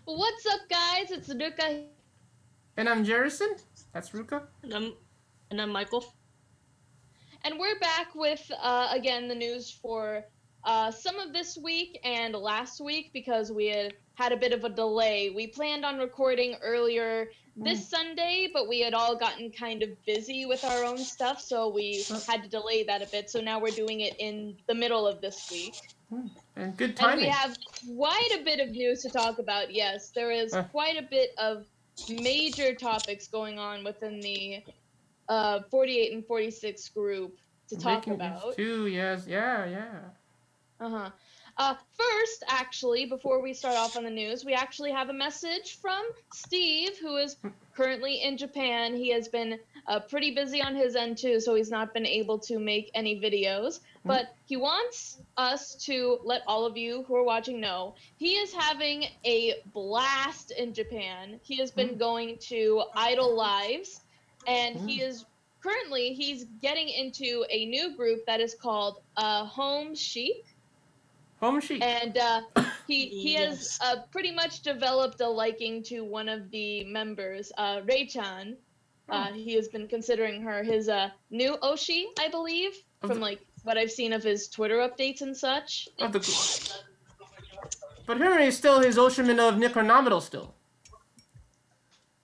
What's up, guys? It's Ruka. And I'm Jerrison. That's Ruka. And I'm Michael. And we're back with, again, the news for some of this week and last week because we had a bit of a delay. We planned on recording earlier this Sunday, but we had all gotten kind of busy with our own stuff, so we had to delay that a bit. So now we're doing it in the middle of this week. And good timing. And we have quite a bit of news to talk about. Yes, there is quite a bit of major topics going on within the 48 and 46 group to talk about. Too, yes, yeah. First, actually, before we start off on the news, we actually have a message from Steve, who is currently in Japan. He has been pretty busy on his end, too, so he's not been able to make any videos. But he wants us to let all of you who are watching know he is having a blast in Japan. He has been going to Idol Lives, and he's getting into a new group that is called Home Chic. Home Chic. And he has pretty much developed a liking to one of the members, Rei-chan. He has been considering her his new Oshi, I believe, from like what I've seen of his Twitter updates and such. But her is still his Oshiman of Necronominal still.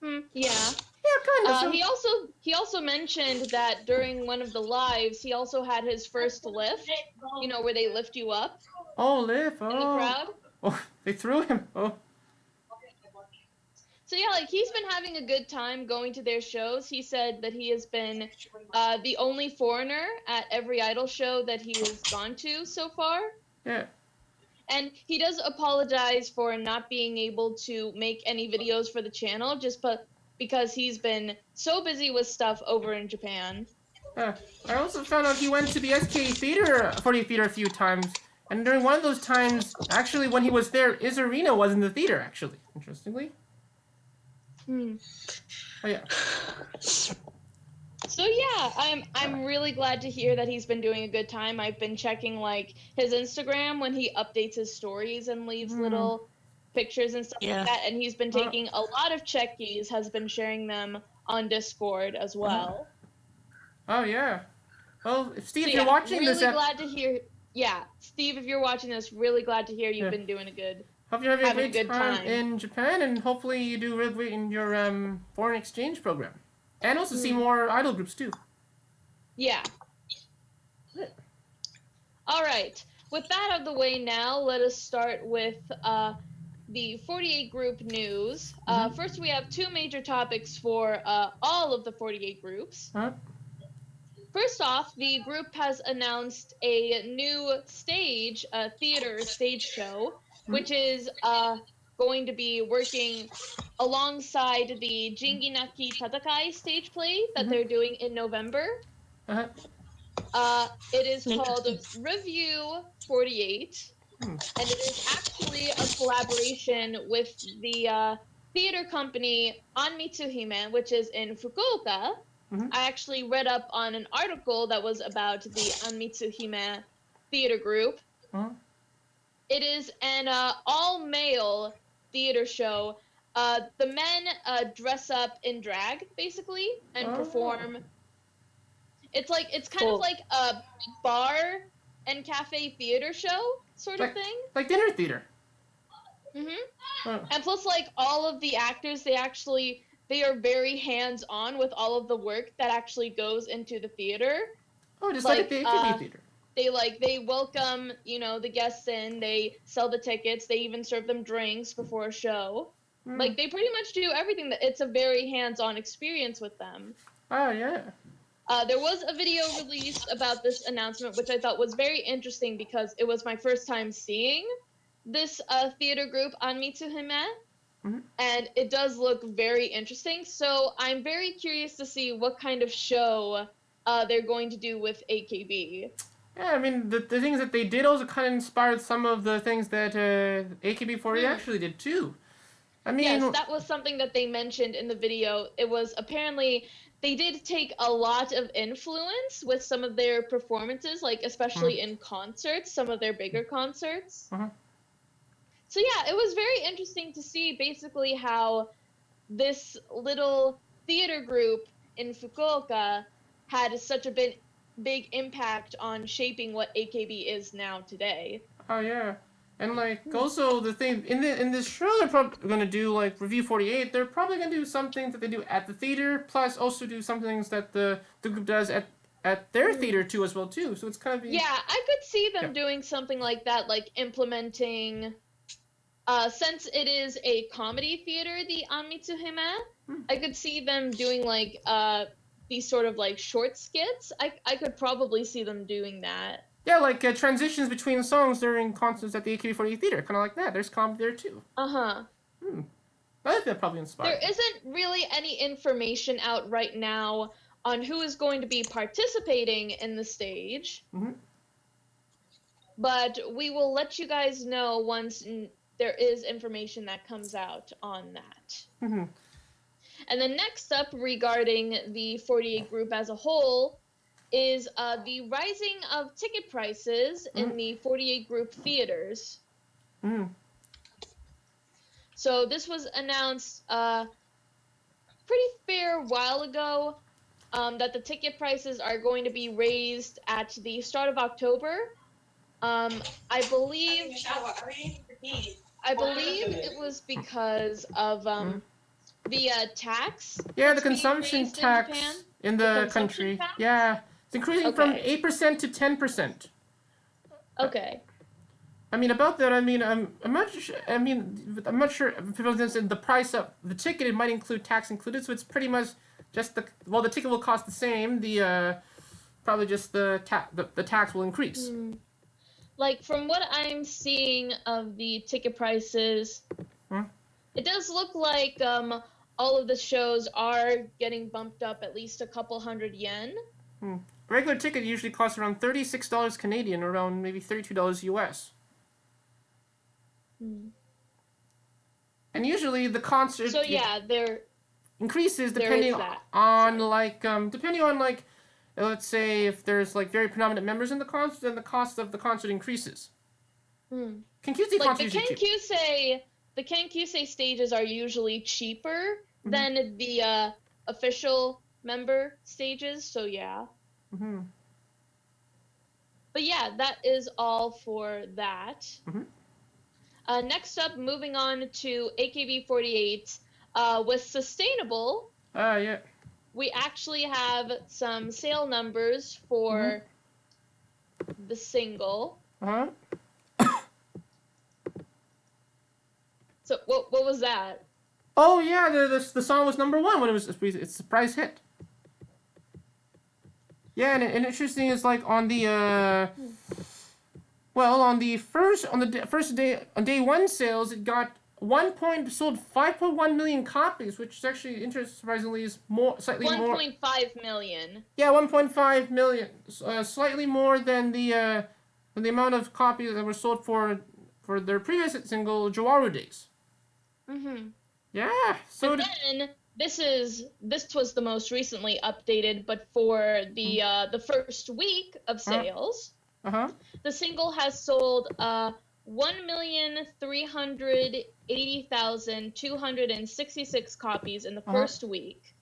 Yeah. Yeah, kind of. He also mentioned that during one of the lives, he also had his first lift. You know, where they lift you up. Oh, lift. Oh. In the crowd. Oh, they threw him. Oh. So yeah, like he's been having a good time going to their shows. He said that he has been the only foreigner at every idol show that he has gone to so far. Yeah. And he does apologize for not being able to make any videos for the channel, because he's been so busy with stuff over in Japan. I also found out he went to the SK Theater, 48 Theater a few times, and during one of those times, actually, when he was there, Yurina was in the theater, actually, interestingly. Oh, yeah. So yeah, I'm really glad to hear that he's been doing a good time. I've been checking like his Instagram when he updates his stories and leaves little pictures and stuff like that, and he's been taking a lot of checkies, has been sharing them on Discord as well. Oh yeah. Well, Steve, so, if you're watching really this, glad to hear. Yeah, Steve, if you're watching this, really glad to hear you've been doing a good. Hope you're having a great time in Japan, and hopefully you do really great in your foreign exchange program, and also see more idol groups too. Yeah. All right. With that out of the way now, let us start with the 48 group news. First, we have two major topics for all of the 48 groups. First off, the group has announced a new stage, theater stage show, which is going to be working alongside the Jinginaki Tatakai stage play that they're doing in November. It is called Review 48, and it is actually a collaboration with the theater company Anmitsuhime, which is in Fukuoka. I actually read up on an article that was about the Anmitsuhime theater group. It is an all-male theater show. The men dress up in drag, basically, and perform. It's kind of like a bar and cafe theater show sort of thing. Like dinner theater. And plus, like, all of the actors, they are very hands-on with all of the work that actually goes into the theater. Oh, just like the AKB theater. They welcome, the guests in, they sell the tickets, they even serve them drinks before a show. Like, they pretty much do everything. It's a very hands-on experience with them. Oh, yeah. There was a video released about this announcement, which I thought was very interesting because it was my first time seeing this theater group on Mitsuhime. And it does look very interesting. So I'm very curious to see what kind of show they're going to do with AKB. Yeah, I mean, the things that they did also kind of inspired some of the things that AKB48 actually did too. I mean, yes, that was something that they mentioned in the video. It was apparently they did take a lot of influence with some of their performances, like especially in concerts, some of their bigger concerts. So yeah, it was very interesting to see basically how this little theater group in Fukuoka had such a big impact on shaping what AKB is now today. Oh yeah, and like also the thing in this show, they're probably gonna do like Review 48. They're probably gonna do something that they do at the theater, plus also do some things that the group does at their theater too as well too. So it's kind of Yeah, I could see them doing something like that, like implementing. Since it is a comedy theater, the Anmitsuhime, I could see them doing like these sort of like short skits. I could probably see them doing that. Yeah, like transitions between songs during concerts at the AKB48 theater, kind of like that. There's comedy there too. Uh-huh. I think that probably inspired. There isn't really any information out right now on who is going to be participating in the stage. But we will let you guys know once there is information that comes out on that. And then next up, regarding the 48 group as a whole, is the rising of ticket prices in the 48 group theaters. So this was announced pretty fair while ago, that the ticket prices are going to be raised at the start of October. I believe it was because of the tax. Yeah, the consumption tax in the country. Tax? Yeah, it's increasing from 8% to 10%. Okay. I mean, about that, I mean, I'm not sure. I mean, I'm not sure. For instance, in the price of the ticket, it might include tax included, so it's pretty much just the ticket will cost the same. The probably just the tax will increase. Like from what I'm seeing of the ticket prices, it does look like all of the shows are getting bumped up at least a couple hundred yen. A regular ticket usually costs around $36 Canadian, or around maybe $32 US. And usually the concert. So yeah, there increases depending on like let's say if there's like very predominant members in the concert, then the cost of the concert increases. Kenkyusei like concerts the Kenkyusei stages are usually cheaper than the official member stages, so yeah. But yeah, that is all for that. Next up, moving on to AKB48 with Sustainable. Yeah. We actually have some sale numbers for the single. So what was that? Oh yeah, the song was #1 when it's a surprise hit. Yeah, and interesting is like on the on day one sales, it got sold 5.1 million copies, which is actually surprisingly is slightly more. 1.5 million. Yeah, 1.5 million, slightly more than the amount of copies that were sold for their previous single, Jowaru Days. Yeah. So but then this was the most recently updated, but for the first week of sales, the single has sold 1,380,266 copies in the first week,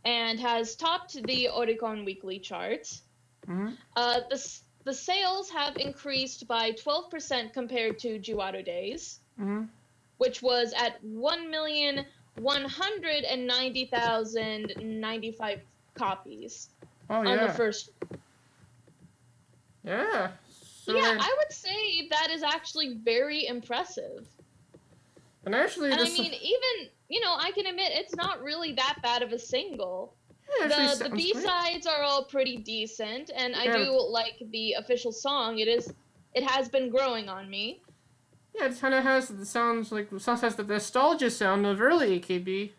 and has topped the Oricon Weekly charts. The sales have increased by 12% compared to Jiwado Days, which was at 1,190,095 copies on the first. Yeah. So yeah, I would say that is actually very impressive. And actually, I mean, even, I can admit it's not really that bad of a single. Yeah, the B-sides are all pretty decent, and I do like the official song. It has been growing on me. Yeah, it kind of has the sounds has the nostalgia sound of early AKB.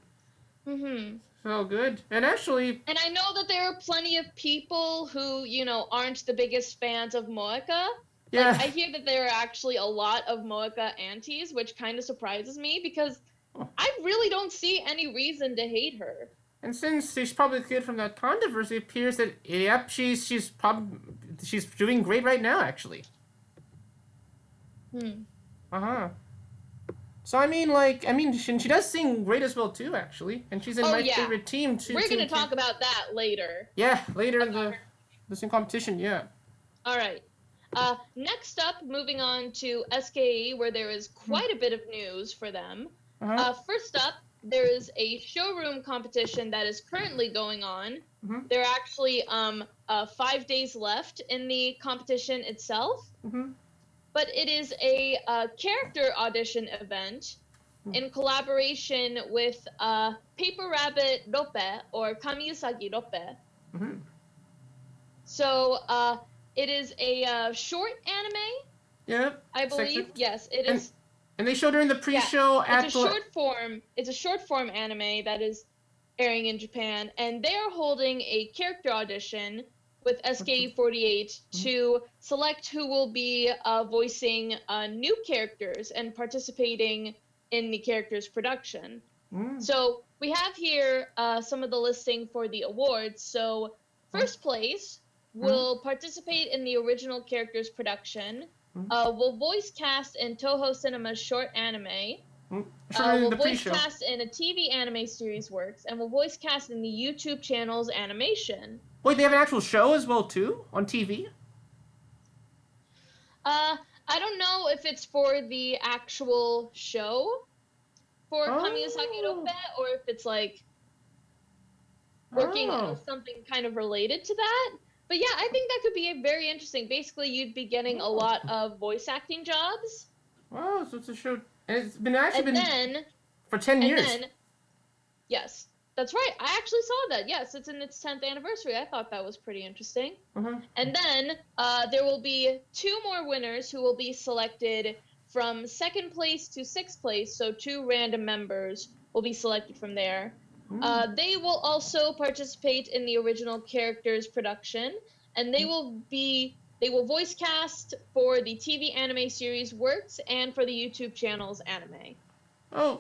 So good. And actually... And I know that there are plenty of people who, aren't the biggest fans of Moeka. Yeah. Like, I hear that there are actually a lot of Moeka antis, which kind of surprises me, because I really don't see any reason to hate her. And since she's probably cleared from that controversy, it appears that, yep, she's doing great right now, actually. Uh-huh. So I mean, she does sing great as well too, actually, and she's in my favorite team too. We're gonna talk about that later. Yeah, later in the sing competition. Yeah. All right. Next up, moving on to SKE, where there is quite a bit of news for them. First up, there is a showroom competition that is currently going on. There are actually 5 days left in the competition itself. But it is a character audition event in collaboration with Paper Rabbit Rope or Kamiusagi Rope. So it is a short anime. Yeah. I believe. Yes, it is. And they showed her in the pre-show at it's a short form. It's a short form anime that is airing in Japan, and they are holding a character audition with AKB48 to select who will be voicing new characters and participating in the character's production. So we have here some of the listing for the awards. So first place will participate in the original character's production, will voice cast in Toho Cinema's short anime, will voice cast in a TV anime series works, and will voice cast in the YouTube channel's animation. Wait, they have an actual show as well too on TV? I don't know if it's for the actual show for Kamiusagi Rope or if it's like working on something kind of related to that. But yeah, I think that could be very interesting. Basically, you'd be getting a lot of voice acting jobs. Wow, so it's a show. And it's been for 10 years. Yes, that's right. I actually saw that. Yes, it's in its 10th anniversary. I thought that was pretty interesting. And then there will be 2 more winners who will be selected from 2nd place to 6th place. So 2 random members will be selected from there. They will also participate in the original character's production, and they will voice cast for the TV anime series works and for the YouTube channel's anime.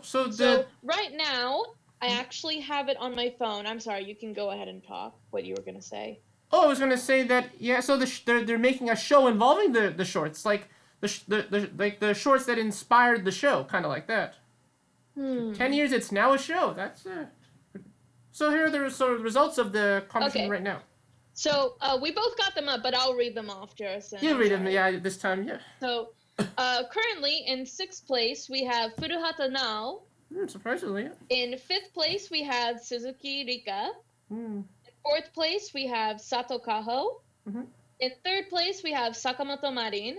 So right now, I actually have it on my phone. I'm sorry, you can go ahead and talk what you were going to say. Oh, I was going to say that, yeah, so they're making a show involving the shorts, like the shorts that inspired the show, kind of like that. 10 years, it's now a show. That's So here are the results of the competition right now. So we both got them up, but I'll read them off, Jerrison. You read them, yeah, this time, yeah. So currently in 6th place, we have Furuhata Nao. Surprisingly, yeah. In 5th place, we have Suzuki Rika. In 4th place, we have Sato Kaho. In 3rd place, we have Sakamoto Marin.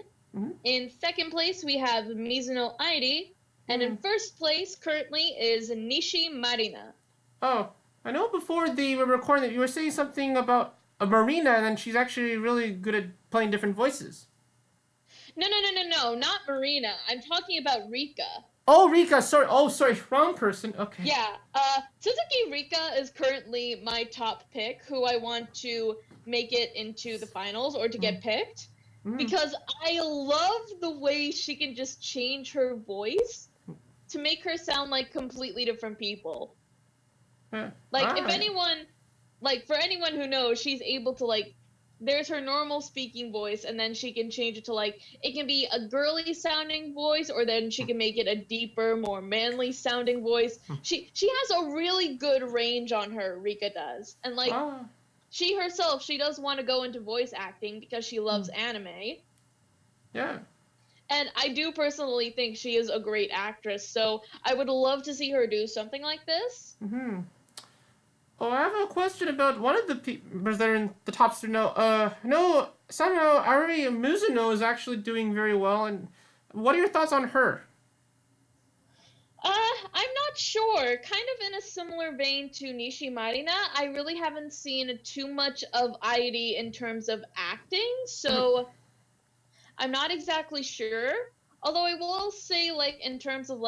In 2nd place, we have Mizuno Airi. And in 1st place, currently, is Nishi Marina. Oh, I know before we were recording that you were saying something about a Marina, and then she's actually really good at playing different voices. No, not Marina. I'm talking about Rika. Oh, Rika, sorry. Oh, sorry, wrong person. Okay. Yeah, Suzuki Rika is currently my top pick, who I want to make it into the finals or to get picked, because I love the way she can just change her voice to make her sound like completely different people. If anyone, for anyone who knows, she's able to, there's her normal speaking voice, and then she can change it to, it can be a girly sounding voice, or then she can make it a deeper, more manly sounding voice. She has a really good range on her, Rika does. And, she herself, she does want to go into voice acting because she loves anime. Yeah. And I do personally think she is a great actress, so I would love to see her do something like this. Oh, I have a question about one of the people that are in the top 3 now. No, somehow Ari Mizuno is actually doing very well, and what are your thoughts on her? I'm not sure. Kind of in a similar vein to Nishi Marina, I really haven't seen too much of Airi in terms of acting, so I'm not exactly sure. Although I will say, in terms of,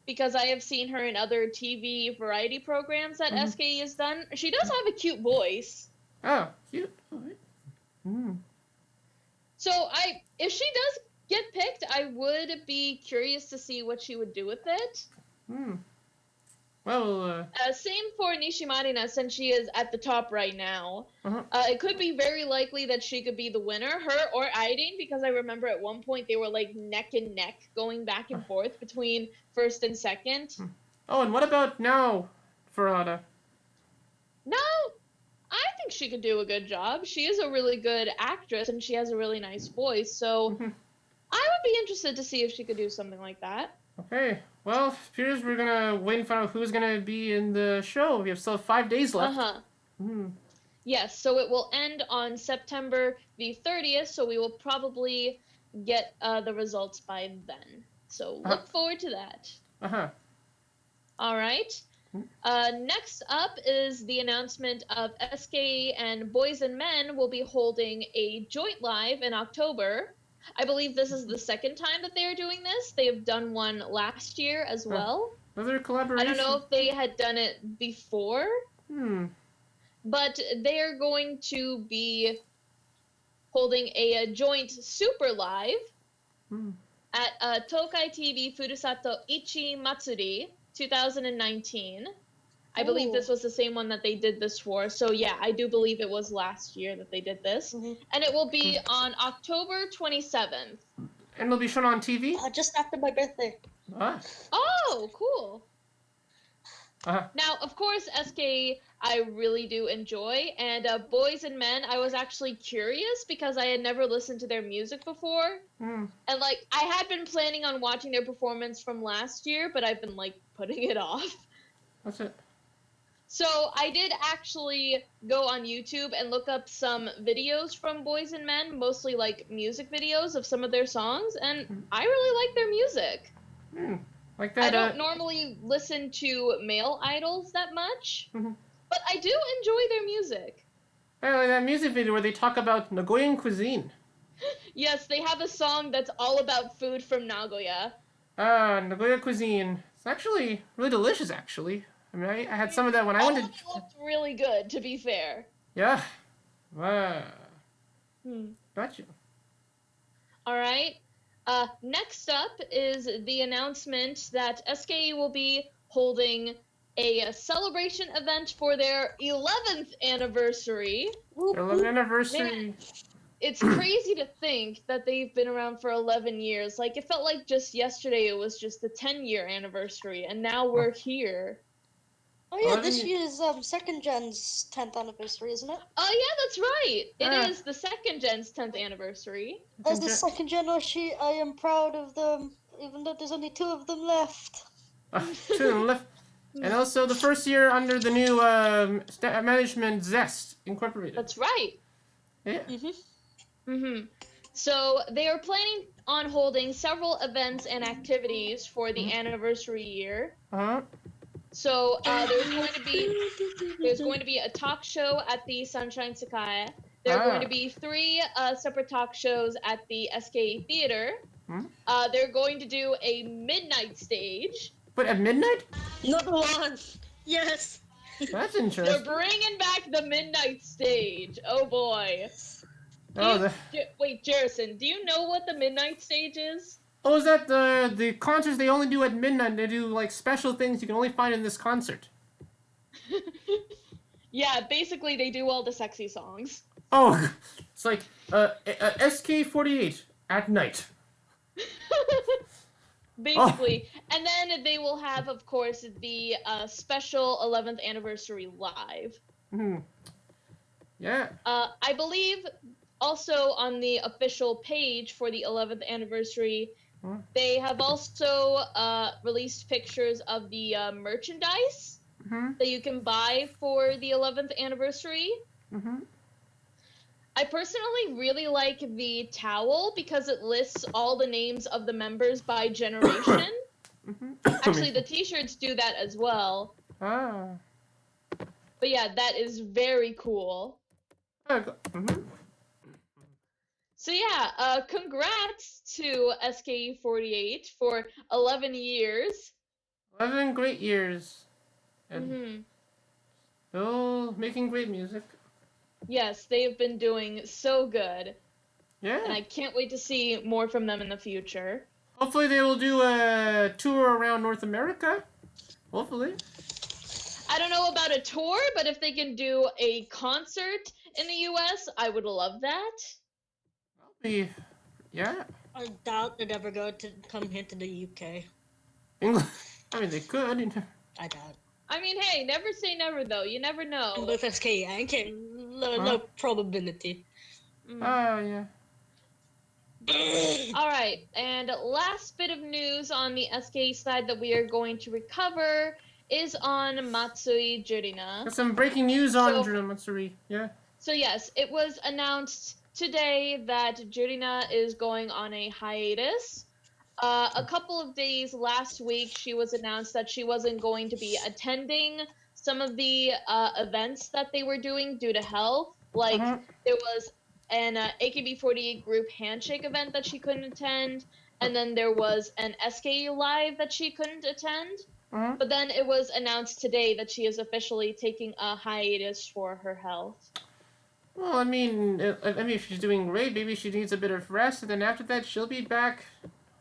because I have seen her in other TV variety programs that SKE has done, she does have a cute voice. Oh, cute. All right. So if she does get picked, I would be curious to see what she would do with it. Well, Same for Nishimarina, since she is at the top right now. uh-huh. It could be very likely that she could be the winner, her or Aidin, because I remember at one point they were like neck and neck, going back and forth between first and second. Oh, and what about now, Farhada? No, I think she could do a good job. She is a really good actress, and she has a really nice voice, so Mhm. I would be interested to see if she could do something like that. Okay, well, it appears we're gonna wait and find out who's gonna be in the show. We have still 5 days left. Uh-huh. Hmm. Yes, so it will end on September the 30th, so we will probably get the results by then. So look forward to that. Uh-huh. All right. Next up is the announcement of SK and Boys and Men will be holding a joint live in October. I believe this is the second time that they are doing this. They have done one last year as well. Another collaboration. I don't know if they had done it before. But they are going to be holding a joint super live at Tokai TV Furusato Ichi Matsuri 2019. I believe this was the same one that they did this for. So yeah, I do believe it was last year that they did this. And it will be on October 27th. And it'll be shown on TV? Just after my birthday. Ah. Oh, cool. Uh-huh. Now, of course, SK I really do enjoy, and Boys and Men, I was actually curious because I had never listened to their music before, and like I had been planning on watching their performance from last year, but I've been like putting it off. That's it. So I did actually go on YouTube and look up some videos from Boys and Men, mostly like music videos of some of their songs, and I really like their music. Like that, I don't normally listen to male idols that much, but I do enjoy their music. Like that music video where they talk about Nagoyan cuisine. Yes, they have a song that's all about food from Nagoya. Nagoya cuisine. It's actually really delicious, actually. I mean, I had some of that when I went to... It looked really good, to be fair. Yeah. Gotcha. All right. Next up is the announcement that SKE will be holding a celebration event for their 11th anniversary. 11th anniversary. Man, it's crazy to think that they've been around for 11 years. Like, it felt like just yesterday it was just the 10-year anniversary, and now we're here. Oh yeah, this year's second gen's 10th anniversary, isn't it? Oh yeah, that's right. It is the second gen's 10th anniversary. As the second gen, I am proud of them, even though there's only 2 of them left. 2 of them left. And also the first year under the new management Zest Incorporated. That's right. Yeah. So they are planning on holding several events and activities for the anniversary year. So there's going to be a talk show at the Sunshine Sakai. There are going to be 3 separate talk shows at the SKE Theater. They're going to do a midnight stage. But at midnight? Another one. Yes. That's interesting. They're bringing back the midnight stage. Oh boy. Wait, Jerrison, do you know what the midnight stage is? Oh, is that the concerts they only do at midnight? They do like special things you can only find in this concert. Yeah, basically they do all the sexy songs. Oh, it's like SK48 at night. Basically. And then they will have, of course, the special 11th anniversary live. Yeah. I believe also on the official page for the 11th anniversary, they have also released pictures of the merchandise that you can buy for the 11th anniversary. I personally really like the towel because it lists all the names of the members by generation. Actually, the t-shirts do that as well. But yeah, that is very cool. So yeah, congrats to SKE48 for 11 years. 11 great years. And still making great music. Yes, they have been doing so good. Yeah. And I can't wait to see more from them in the future. Hopefully they will do a tour around North America. Hopefully. I don't know about a tour, but if they can do a concert in the US, I would love that. Yeah. I doubt they'd ever go to come here to the UK. England. I mean, they could. I doubt. I mean, hey, never say never though. You never know. And with SK, I can't. No probability. Oh, yeah. All right, and last bit of news on the SK side that we are going to recover is on Matsui Jurina. Got some breaking news on So- Jurina Matsuri. Yeah. So yes, it was announced today that Jurina is going on a hiatus. A couple of days last week, she was announced that she wasn't going to be attending some of the events that they were doing due to health. Like there was an AKB48 group handshake event that she couldn't attend, and then there was an SK live that she couldn't attend. But then it was announced today that she is officially taking a hiatus for her health. Well, I mean, if she's doing great, maybe she needs a bit of rest, and then after that, she'll be back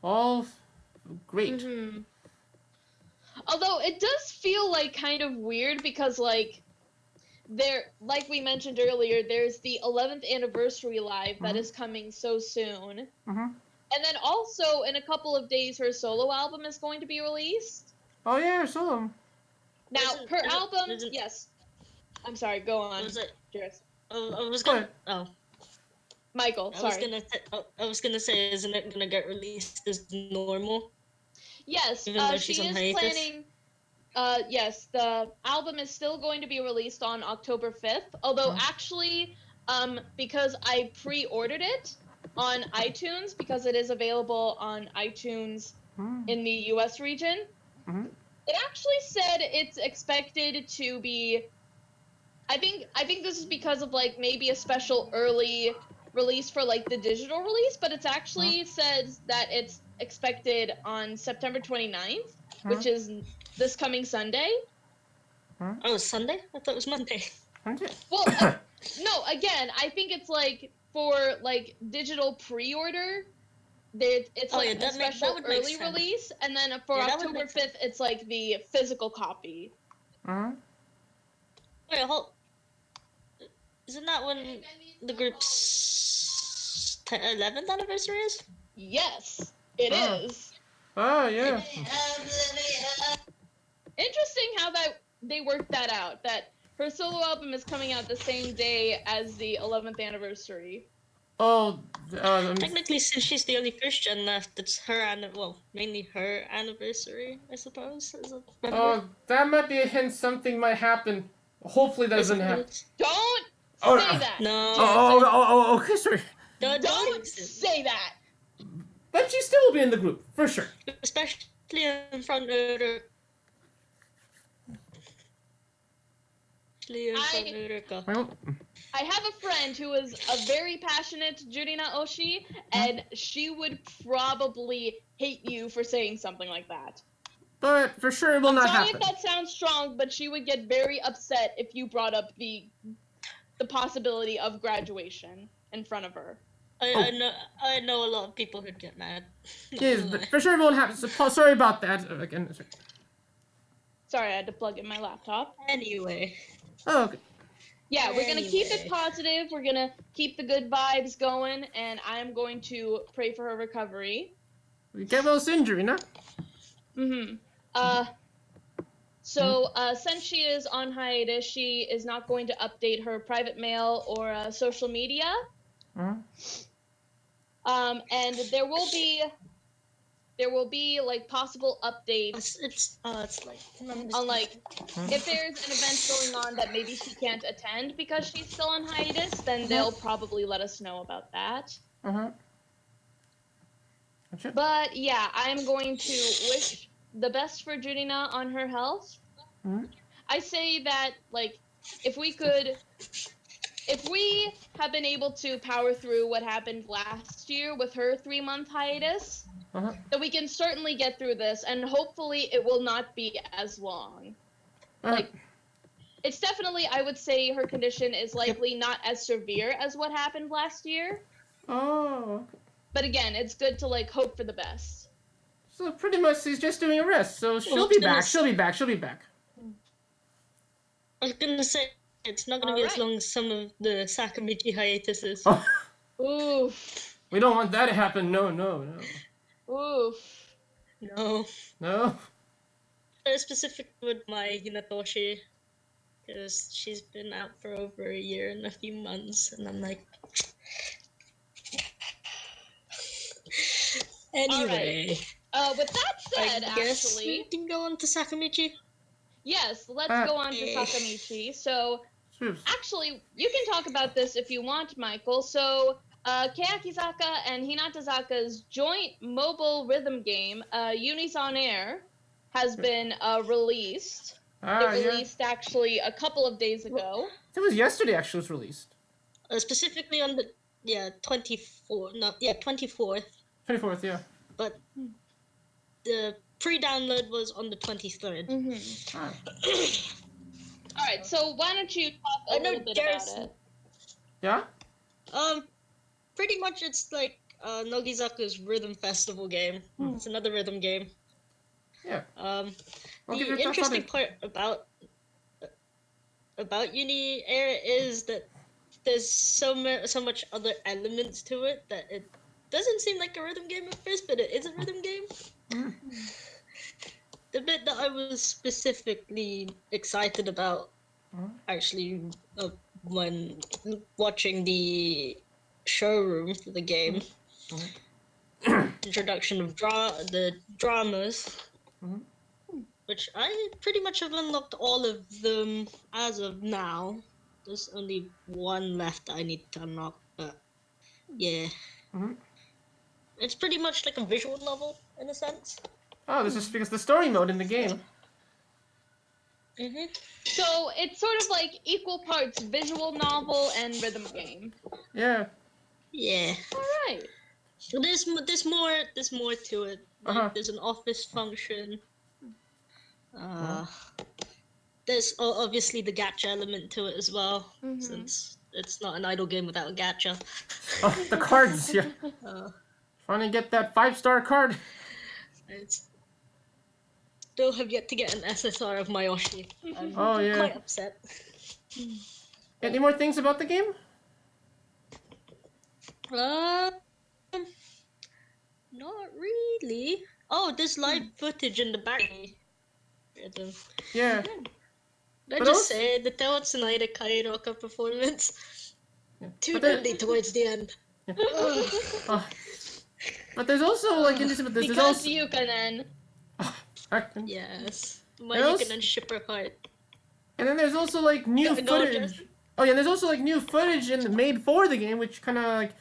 all great. Although it does feel like kind of weird because like we mentioned earlier, there's the 11th anniversary live that is coming so soon. And then also in a couple of days her solo album is going to be released. Oh yeah, so. Now her album, yes. I'm sorry, go on. Was it? Jerrison. I was gonna. Oh. Michael, sorry. I was gonna say, isn't it gonna get released as normal? Yes, Even though she she's on is hiatus? planning. Yes, the album is still going to be released on October 5th. Although actually, because I pre-ordered it on iTunes because it is available on iTunes in the U.S. region, it actually said it's expected to be. I think this is because of like maybe a special early release for like the digital release, but it's actually says that it's expected on September 29th, which is this coming Sunday. Oh, it's Sunday? I thought it was Monday. Well, no, again, I think it's like for like digital pre-order, it's like a special early release, and then for October 5th, it's like the physical copy. Wait, hold. Isn't that when the group's 11th anniversary is? Yes, it is. Oh yeah. Interesting how that they worked that out. That her solo album is coming out the same day as the 11th anniversary. Oh, technically, since she's the only Christian left, it's her mainly her anniversary, I suppose. Oh, that might be a hint something might happen. Hopefully that doesn't happen. Don't say that. No. Okay, sorry. Don't say that. But she still will be in the group, for sure. Especially in front of her. I have a friend who is a very passionate Jurina Oshi, and she would probably hate you for saying something like that. But for sure it will not happen. Sorry if that sounds strong, but she would get very upset if you brought up the possibility of graduation in front of her. I know a lot of people who'd get mad. Yes, but for sure it won't happen. So, sorry about that. Again, sorry, I had to plug in my laptop. Anyway. Oh, okay. Yeah, we're gonna keep it positive. We're gonna keep the good vibes going, and I'm going to pray for her recovery. Get well soon, Yurina. So since she is on hiatus, she is not going to update her private mail or social media. And there will be like possible updates. It's like on like if there's an event going on that maybe she can't attend because she's still on hiatus, then they'll probably let us know about that. But yeah, I'm going to wish the best for Junina on her health. I say that like if we have been able to power through what happened last year with her 3-month hiatus, then we can certainly get through this, and hopefully it will not be as long. Like, it's definitely, I would say her condition is likely not as severe as what happened last year. Oh. But again, it's good to like hope for the best. So pretty much she's just doing a rest, so she'll be back. She'll be back. I was gonna say it's not gonna be as long as some of the Sakamichi hiatuses. Oh, Oof. we don't want that to happen. No. Oof. No. No. Specifically with my Hinatoshi, because she's been out for over a year and a few months, and I'm like. Anyway. With that said, I guess actually, we can go on to Sakamichi. yes, let's go on to Sakamichi. So, actually, you can talk about this if you want, Michael. So, Keyakizaka and Hinatazaka's joint mobile rhythm game, UNISONAIR, has been released. It released actually a couple of days ago. It was yesterday. Actually, it was released. Specifically on the 24th. No, 24th. 24th, yeah. But the pre-download was on the 23rd. All right, so why don't you talk a little bit about it? Yeah. Pretty much it's like Nogizaku's rhythm festival game. It's another rhythm game. Yeah. The interesting part about UNISONAIR is that there's so much other elements to it that it doesn't seem like a rhythm game at first, but it is a rhythm game. The bit that I was specifically excited about, actually, when watching the showroom for the game, introduction of the dramas, which I pretty much have unlocked all of them as of now. There's only one left that I need to unlock, but yeah. It's pretty much like a visual novel, in a sense. Oh, this is because the story mode in the game. So it's sort of like equal parts visual novel and rhythm game. Yeah. Yeah. All right. So there's more to it. Like, there's an office function. There's obviously the gacha element to it as well, since it's not an idle game without a gacha. Oh, the cards, yeah. Trying to get that 5-star card. I still have yet to get an SSR of Mayoshi. I'm quite upset. Any more things about the game? Not really. Oh, there's live footage in the background. Yeah. I just say the Totsunaida Kairoka performance. Too early towards the end. But there's also like interesting. There's because also Yukanen. Yes, my Yukanen shipper part. And then there's also like new footage. Oh yeah, there's also like new footage made for the game, which kind of like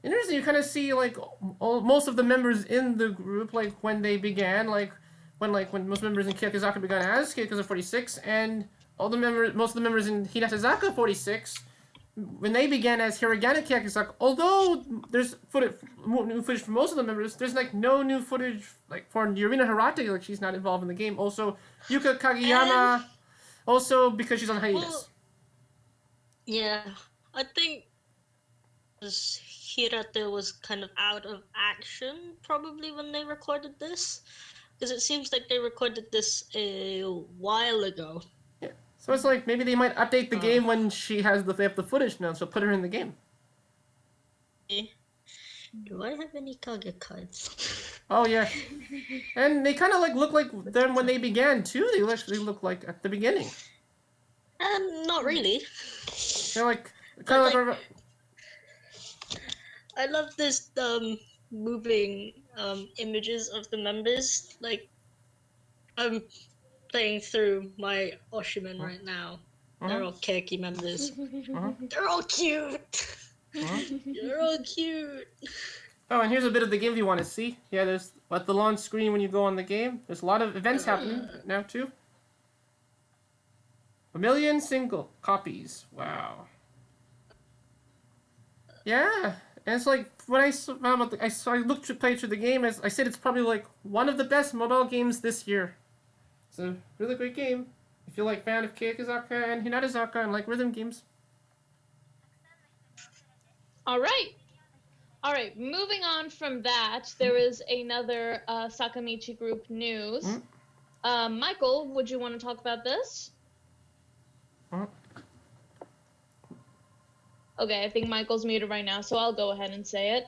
interesting. You kind of see like most of the members in the group, like when they began, like when most members in Keyakizaka began as AKB48, and most of the members in Hinatazaka 46. When they began as Hiragana Keyakizaka, although there's new footage for most of the members, there's like no new footage like for Yurina Hirate, like she's not involved in the game. Also, Yuka Kageyama, also because she's on hiatus. Well, yeah, I think Hirate was kind of out of action probably when they recorded this, because it seems like they recorded this a while ago. So it's like maybe they might update the game when they have the footage now, so put her in the game. Do I have any Kage cards? Oh yeah, and they kind of like look like them when they began too. They actually look like at the beginning. Not really. They're like kind of like. I love this moving images of the members. Like I'm playing through my Oshimen right now. They're all Keiki members. They're all cute. They're all cute. Oh, and here's a bit of the game if you want to see. Yeah, there's at the launch screen when you go on the game. There's a lot of events happening now too. 1 million single copies. Wow. Yeah, and it's like when I found out, I looked to play through the game. As I said, it's probably like one of the best mobile games this year. It's a really great game if you're like fan of Keyakizaka and Hinatazaka and like rhythm games. All right. Moving on from that, there is another Sakamichi group news. Michael, would you want to talk about this? Okay, I think Michael's muted right now, so I'll go ahead and say it.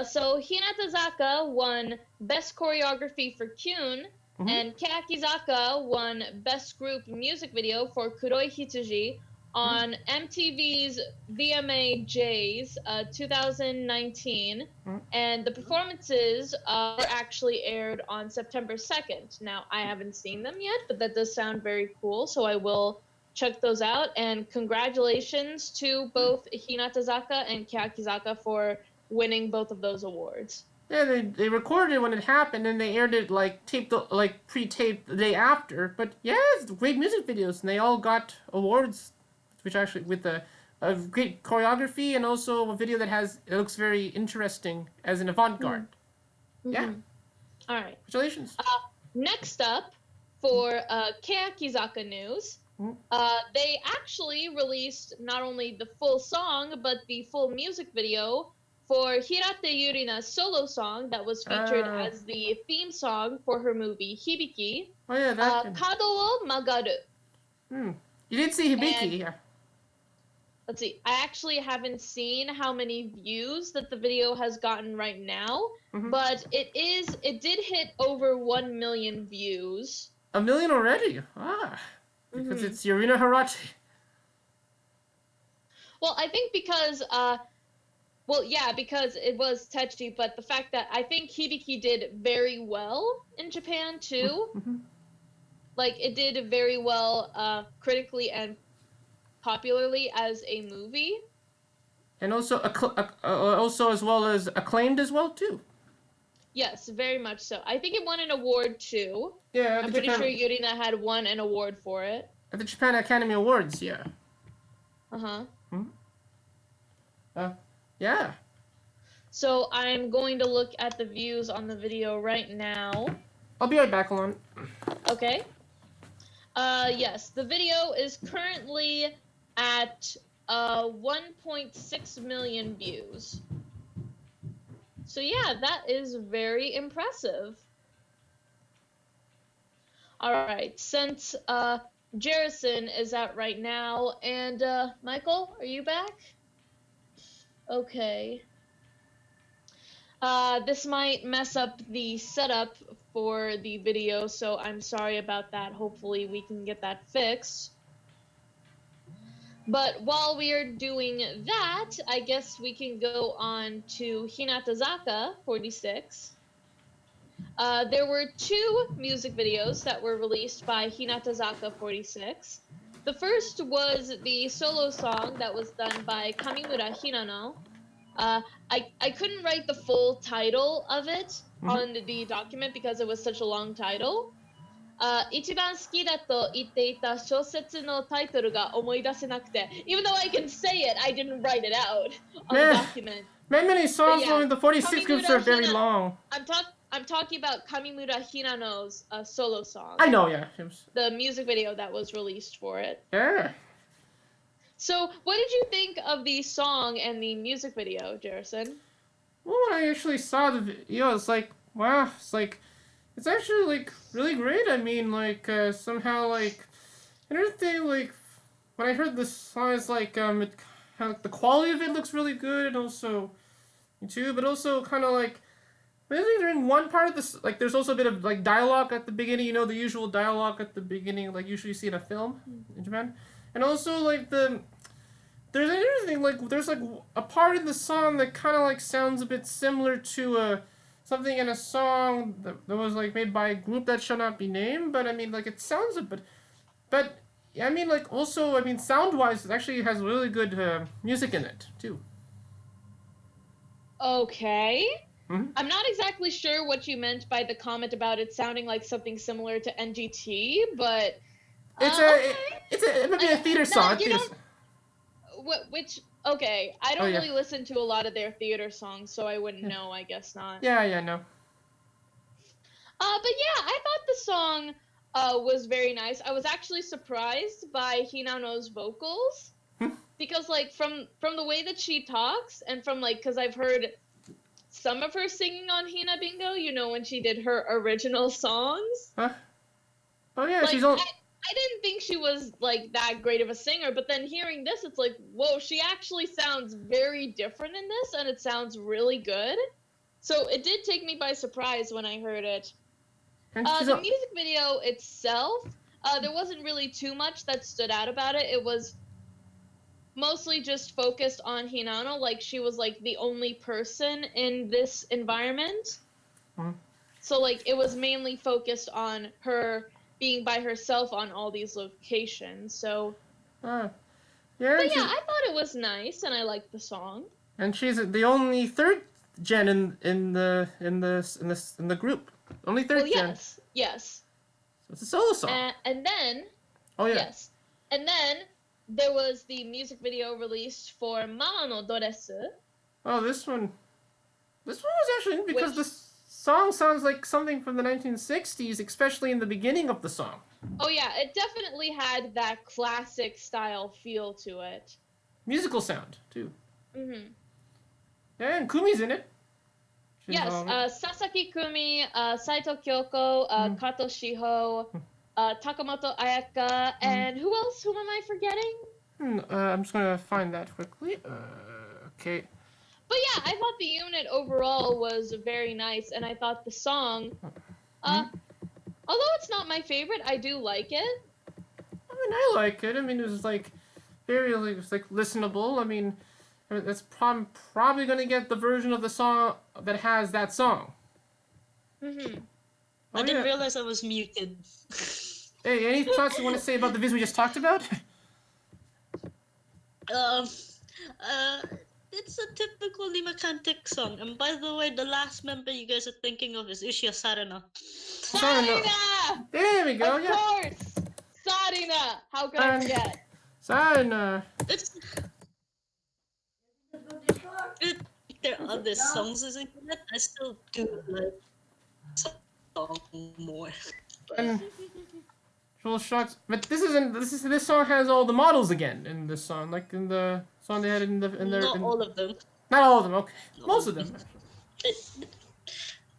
So Hinatazaka won Best Choreography for Kyun, and Keakizaka won Best Group Music Video for Kuroi Hituji on MTV's VMAJs 2019, and the performances were actually aired on September 2nd. Now, I haven't seen them yet, but that does sound very cool, so I will check those out, and congratulations to both Hinatazaka and Keakizaka for winning both of those awards. Yeah, they recorded it when it happened, and they aired it like pre-taped the day after. But yeah, it's great music videos, and they all got awards, which actually with a great choreography and also a video that it looks very interesting as an avant-garde. Yeah. All right. Congratulations. Next up, for Keakizaka news. They actually released not only the full song, but the full music video for Hirate Yurina's solo song that was featured as the theme song for her movie Hibiki. Oh yeah, that. Kado wo Magaru. You did see Hibiki, yeah. Let's see. I actually haven't seen how many views that the video has gotten right now, but it did hit over 1 million views. 1 million already? Because it's Yurina Hirate. Well, I think because, because it was Techi, but the fact that I think Hibiki did very well in Japan, too. Like, it did very well critically and popularly as a movie. And also, also as well as acclaimed as well, too. Yes, very much so. I think it won an award, too. Yeah, I'm pretty sure Yurina had won an award for it. At the Japan Academy Awards, yeah. Yeah. So I'm going to look at the views on the video right now. I'll be right back, Alon. Okay. Yes, the video is currently at 1.6 million views. So yeah, that is very impressive. All right, since Jerrison is out right now, and Michael, are you back? Okay. This might mess up the setup for the video, so I'm sorry about that. Hopefully we can get that fixed. But while we are doing that, I guess we can go on to Hinatazaka 46. There were 2 music videos that were released by Hinatazaka 46. The first was the solo song that was done by Kamimura Hinano. I couldn't write the full title of it on the document because it was such a long title. 一番好きだと言っていた小説のタイトルが思い出せなくて even though I can say it, I didn't write it out on the document. Many songs in the 46 groups are very long. I'm talking about Kamimura Hinano's solo song. I know, yeah. The music video that was released for it. Yeah. So, what did you think of the song and the music video, Jerrison? Well, when I actually saw the video, it's like, wow, it's actually, like, really great. I mean, like, somehow, like, everything, like, when I heard this song, it's like, the quality of it looks really good, and also, too, but also kind of, like, maybe during one part of this, like, there's also a bit of, like, dialogue at the beginning, you know, the usual dialogue at the beginning, like, usually you see in a film in Japan. And also, like, there's anything, like, there's, like, a part in the song that kind of, like, sounds a bit similar to, something in a song that was, like, made by a group that shall not be named, but, I mean, like, it sounds a bit, but, I mean, like, also, I mean, sound-wise, it actually has really good, music in it, too. Okay. I'm not exactly sure what you meant by the comment about it sounding like something similar to NGT, but... It might be a theater song. Okay, I don't really listen to a lot of their theater songs, so I wouldn't know, I guess not. Yeah, no. But yeah, I thought the song was very nice. I was actually surprised by Hinano's vocals, because, like, from the way that she talks, and from, like, because I've heard some of her singing on HinaBingo, you know, when she did her original songs. Huh? Oh yeah, like, she's on... I I didn't think she was like that great of a singer, but then hearing this, it's like, whoa, she actually sounds very different in this, and it sounds really good. So it did take me by surprise when I heard it. The music video itself, there wasn't really too much that stood out about it. It was mostly just focused on Hinano, like she was like the only person in this environment. So like it was mainly focused on her being by herself on all these locations. So but yeah, I thought it was nice and I liked the song. And she's the only third gen in the group. Only third gen. Yes. So it's a solo song. And then yes. And then there was the music video released for Mama no Doresu. Oh, this one was actually because the song sounds like something from the 1960s, especially in the beginning of the song. Oh yeah, it definitely had that classic style feel to it. Musical sound too. Yeah, and Kumi's in it. Yes, Sasaki Kumi, Saito Kyoko, Kato Shiho, Takamoto Ayaka, and who else? Who am I forgetting? I'm just gonna find that quickly. Okay. But yeah, I thought the unit overall was very nice, and I thought the song, although it's not my favorite, I do like it. I mean, I like it. I mean, it was like very like listenable. I mean, that's probably gonna get the version of the song that has that song. I didn't realize I was muted. Hey, any thoughts you want to say about the vids we just talked about? It's a typical Limacantic song. And by the way, the last member you guys are thinking of is Uchiha Sarina. Sarina! There we go, of course! Sarina! How could I forget? Sarina! There are other songs, isn't it? I still do like song more. Full shots, but this song has all the models again in this song, like in the song they had in their. Not all of them. Not all of them. Okay, most of them.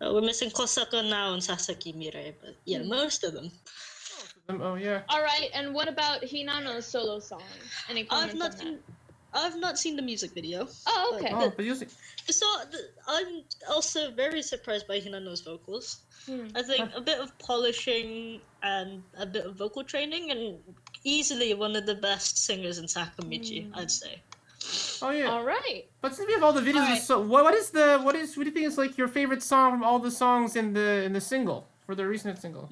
We're missing Kosaka now and Sasaki Mirai, but yeah, most of them. Oh yeah. All right, and what about Hinano's solo song? Any comments on that? I've not seen the music video. Oh, okay. But music. So I'm also very surprised by Hinano's vocals. I think a bit of polishing and a bit of vocal training, and easily one of the best singers in Sakamichi, I'd say. Oh yeah. All right. But since we have all the videos, right. So what do you think is like your favorite song from all the songs in the single for the recent single?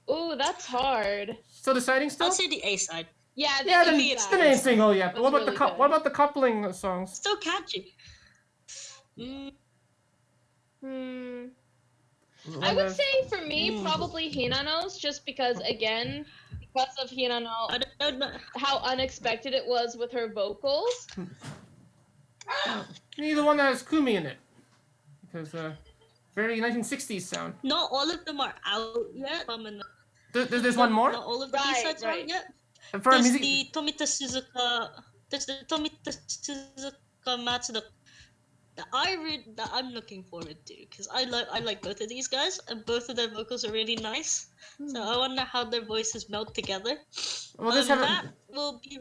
Ooh, that's hard. Still deciding still? I'll say the A side. Yeah, it's the main single. Yeah. But what about the coupling songs? Still catchy. I would say for me, probably Hinano's, just because, again, because of Hinano, how unexpected it was with her vocals. You need the one that has Kumi in it. Because, very 1960s sound. Not all of them are out yet. There's one more? Not all of the B-sides are out yet. There's the Tomita Suzuka... There's the Tomita Suzuka Matsuda that I'm looking forward to, because I like both of these guys, and both of their vocals are really nice. So I wonder how their voices melt together. Well, that will be.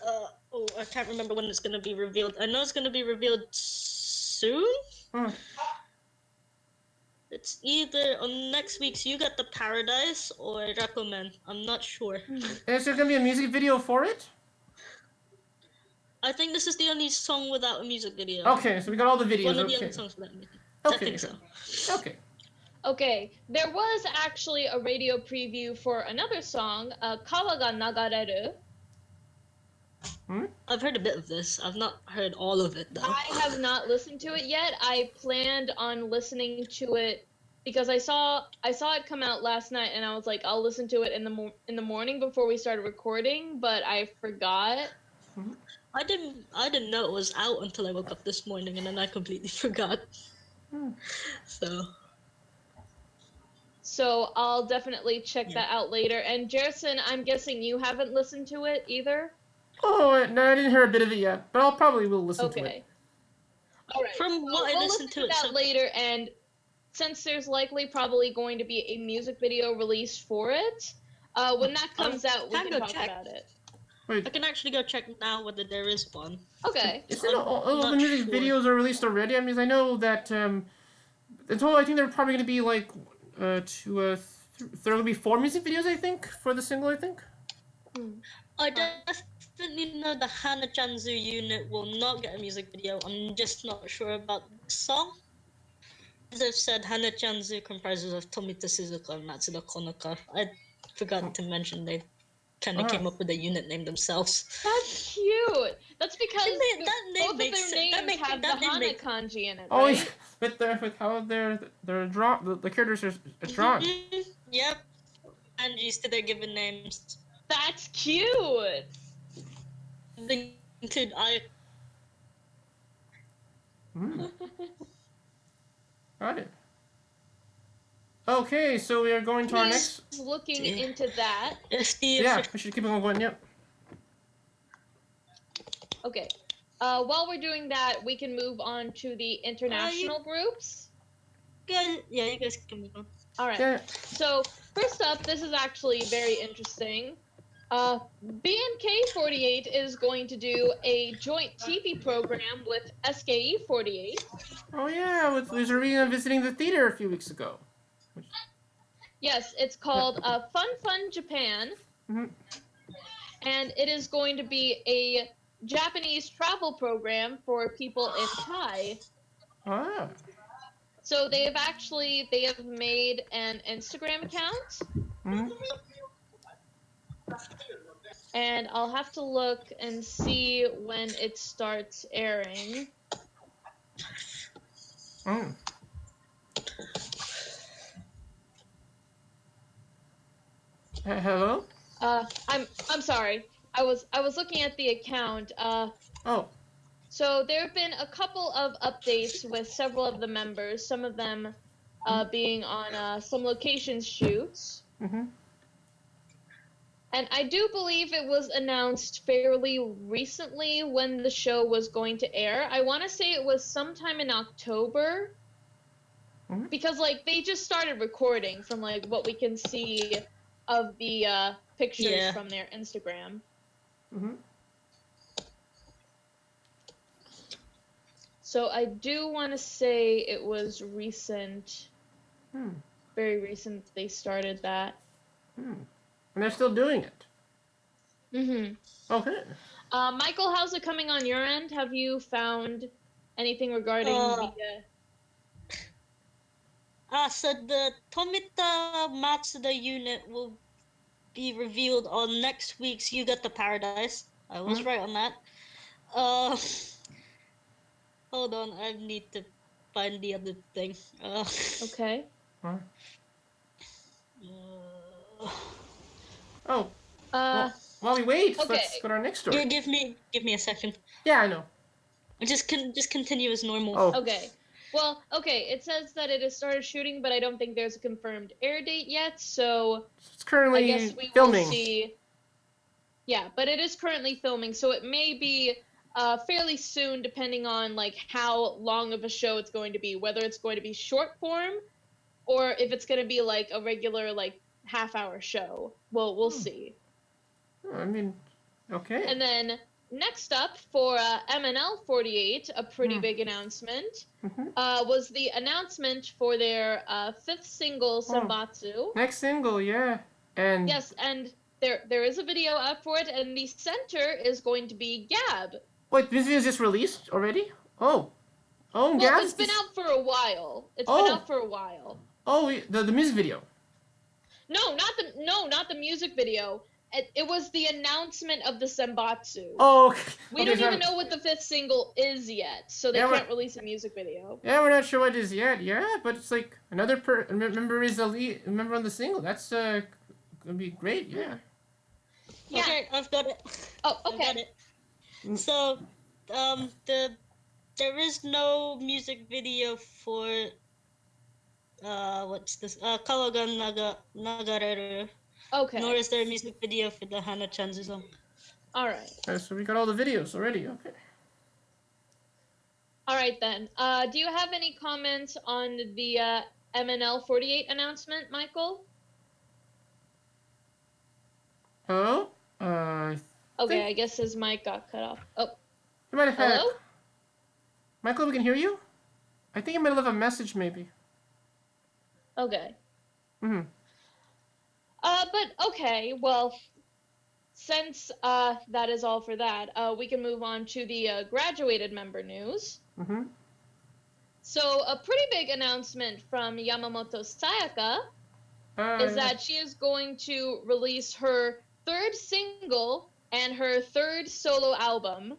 I can't remember when it's gonna be revealed. I know it's gonna be revealed soon. It's either on next week's You Got the Paradise or Rakumen. I'm not sure. Is there gonna be a music video for it? I think this is the only song without a music video. Okay, so we got all the videos. One of the only songs without music. Okay. I think so. Okay. Okay, there was actually a radio preview for another song, Kawa ga Nagareru. I've heard a bit of this. I've not heard all of it, though. I have not listened to it yet. I planned on listening to it because I saw it come out last night, and I was like, I'll listen to it in the morning before we started recording, but I forgot. I didn't know it was out until I woke up this morning, and then I completely forgot. So I'll definitely check that out later. And Jerrison, I'm guessing you haven't listened to it either? Oh, no, I didn't hear a bit of it yet, but I'll probably will listen to it. All right. From what I listened to it later, and since there's likely probably going to be a music video released for it, when that comes out, we can can go talk check. about it. Wait, I can actually go check now whether there is one. Okay. isn't all of the not music sure. videos are released already? I mean, I know that in total, I think they're probably going to be like there will be 4 music videos, I think, for the single. I think. I definitely know the Hana-chanzu unit will not get a music video. I'm just not sure about the song. As I've said, Hana-chanzu comprises of Tomita Suzuka and Matsuda Konoka. I forgot to mention they kind of came up with a unit name themselves. That's cute. That's because both of their names have the Hana kanji in it, Oh, right? with how they're drawn, the characters are drawn. Yep. Kanjis to their given names. That's cute. They include I. Got it. Okay, so we are going to our next. Looking into that. Yeah, we should keep on going. Yep. Okay. While we're doing that, we can move on to the international groups. Yeah, you guys can move on. All right. Yeah. So first up, this is actually very interesting. BNK48 is going to do a joint TV program with SKE48. Oh yeah, with Yurina visiting the theater a few weeks ago. Yes, it's called Fun Fun Japan. Mhm. And it is going to be a Japanese travel program for people in Thai. Ah. So they have made an Instagram account. Mhm. And I'll have to look and see when it starts airing. Mm. Hello? I'm sorry. I was looking at the account. Oh. So there have been a couple of updates with several of the members, some of them being on some location shoots. Mhm. And I do believe it was announced fairly recently when the show was going to air. I want to say it was sometime in October. Mhm. Because, like, they just started recording from, like, what we can see of the pictures from their Instagram. Mhm. So I do want to say it was recent. Very recent they started that. And they're still doing it. Mm-hmm. Okay. Michael, how's it coming on your end? Have you found anything regarding the... So the Tomita Matsuda unit will be revealed on next week's You Got the Paradise. I was right on that. Hold on, I need to find the other thing. Okay. Oh. While we wait, let's go to our next story. Give me a second. Yeah, I know. Just continue as normal. Oh. Okay. Well, okay, it says that it has started shooting, but I don't think there's a confirmed air date yet, so it's currently I guess we filming. will see. Yeah, but it is currently filming, so it may be fairly soon, depending on like how long of a show it's going to be, whether it's going to be short form or if it's going to be like a regular like half-hour show. We'll see. I mean, okay. And then next up for MNL48, a pretty big announcement, was the announcement for their 5th single, Senbatsu. Next single, yeah. And yes, and there is a video out for it, and the center is going to be Gab. Wait, this video is just released already? Oh. Well, Gab's it's been out for a while. It's been out for a while. Oh, the music video. No, not the music video. It was the announcement of the Senbatsu. Oh, okay. We don't even know what the 5th single is yet, so they can't release a music video. Yeah, we're not sure what it is yet. Yeah, but it's like another member is the lead member on the single. That's gonna be great. Yeah. Okay, I've got it. Oh, okay. I've got it. So, there is no music video for what's this? Kawaga Nagareru. Okay. Nor is there a music video for the Hana-chanzu song. All right. So we got all the videos already. Okay. All right then. Do you have any comments on the MNL48 announcement, Michael? Hello? Okay, I guess his mic got cut off. Oh, You might have had... hello? Michael, we can hear you? I think you might have left a message, maybe. Okay. Mm-hmm. But okay, well, since that is all for that, we can move on to the graduated member news. Mm-hmm. So a pretty big announcement from Yamamoto Sayaka is that she is going to release her third single and her third solo album.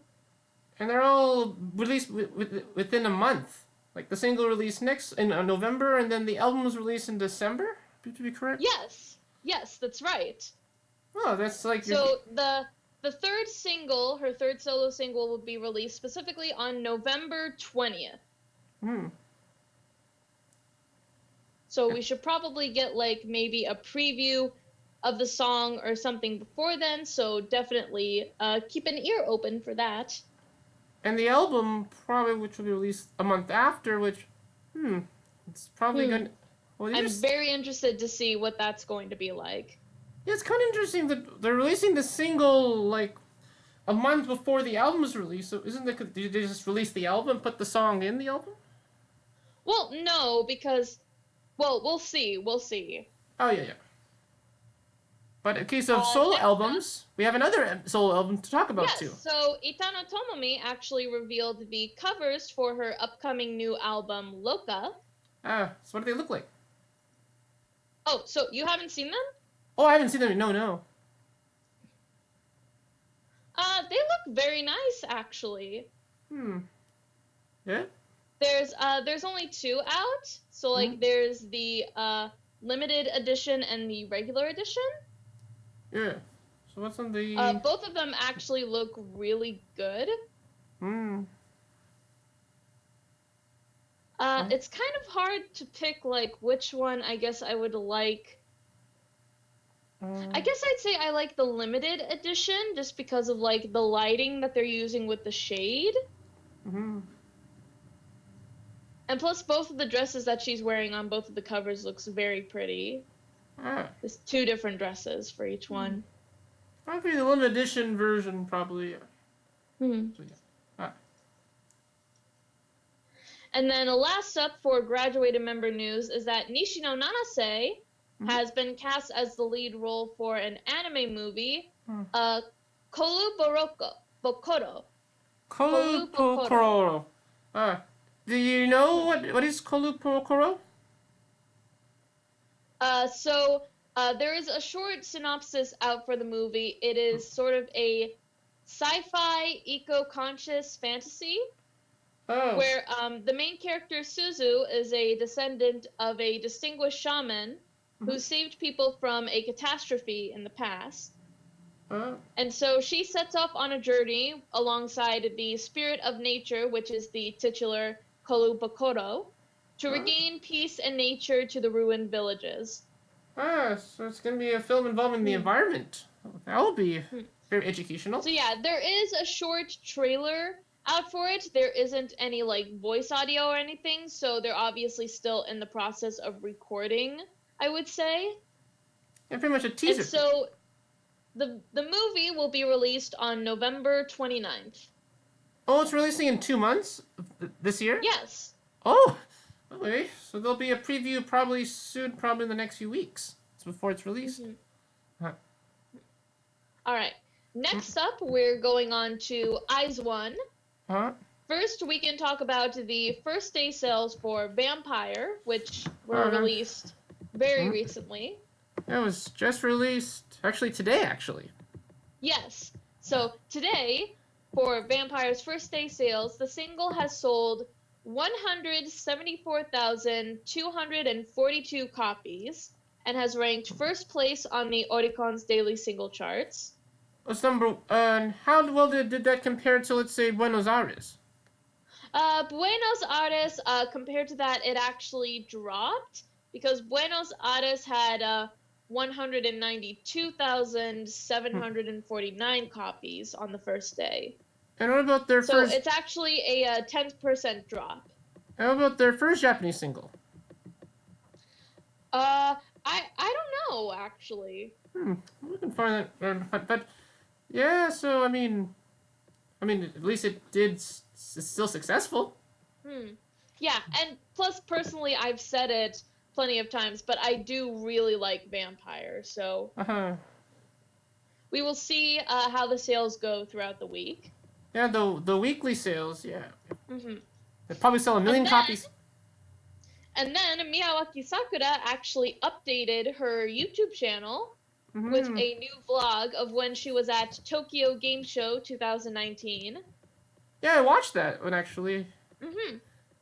And they're all released within a month. Like the single released next in November, and then the album was released in December. To be correct. Yes, that's right. Oh, that's like. So the third single, her third solo single, will be released specifically on November 20th. Hmm. So we should probably get like maybe a preview of the song or something before then. So definitely keep an ear open for that. And the album probably, which will be released a month after, which, it's probably going to... Well, I'm very interested to see what that's going to be like. Yeah, it's kind of interesting that they're releasing the single, like, a month before the album's released. So isn't it... Did they just release the album and put the song in the album? Well, no, because... Well, we'll see. Oh, yeah. But in case of solo albums, we have another solo album to talk about, too. So Itano Tomomi actually revealed the covers for her upcoming new album, Loka. So what do they look like? Oh, so you haven't seen them? Oh, I haven't seen them. No. They look very nice, actually. Yeah? There's only 2 out. So, like, there's the limited edition and the regular edition. Yeah. So what's on the... Both of them actually look really good. It's kind of hard to pick, like, which one I guess I would like. I guess I'd say I like the limited edition just because of, like, the lighting that they're using with the shade. And plus, both of the dresses that she's wearing on both of the covers looks very pretty. There's 2 different dresses for each one. Probably the limited edition version, probably. So, yeah. And then last up for graduated member news is that Nishino Nanase has been cast as the lead role for an anime movie, Kolu Bokoro. Kolu Bokoro. Do you know what is Kolu Bokoro? So there is a short synopsis out for the movie. It is sort of a sci-fi eco-conscious fantasy where the main character Suzu is a descendant of a distinguished shaman who saved people from a catastrophe in the past. And so she sets off on a journey alongside the spirit of nature, which is the titular Kolu Bokoro, to regain peace and nature to the ruined villages. So it's going to be a film involving the environment. That will be very educational. So yeah, there is a short trailer out for it. There isn't any, like, voice audio or anything, so they're obviously still in the process of recording, I would say. Yeah, pretty much a teaser. And so the movie will be released on November 29th. Oh, it's releasing in 2 months? This year? Yes. Oh! Okay, so there'll be a preview probably soon, probably in the next few weeks. It's before it's released. Alright. Next up, we're going on to IZ*ONE. First, we can talk about the first day sales for Vampire, which were released very recently. It was just released, actually today, actually. Yes. So today, for Vampire's first day sales, the single has sold 174,242 copies and has ranked first place on the Oricon's daily single charts. What's number? How well did that compare to, let's say, Buenos Aires? Buenos Aires, compared to that, it actually dropped because Buenos Aires had 192,749 copies on the first day. And what about their first... So it's actually a 10% drop. And what about their first Japanese single? actually. We can find that. But yeah, so I mean, at least it's still successful. Yeah, and plus, personally, I've said it plenty of times, but I do really like Vampire, so we will see how the sales go throughout the week. Yeah, the weekly sales, yeah. They probably sell 1 million copies. And then Miyawaki Sakura actually updated her YouTube channel with a new vlog of when she was at Tokyo Game Show 2019. Yeah, I watched that one actually.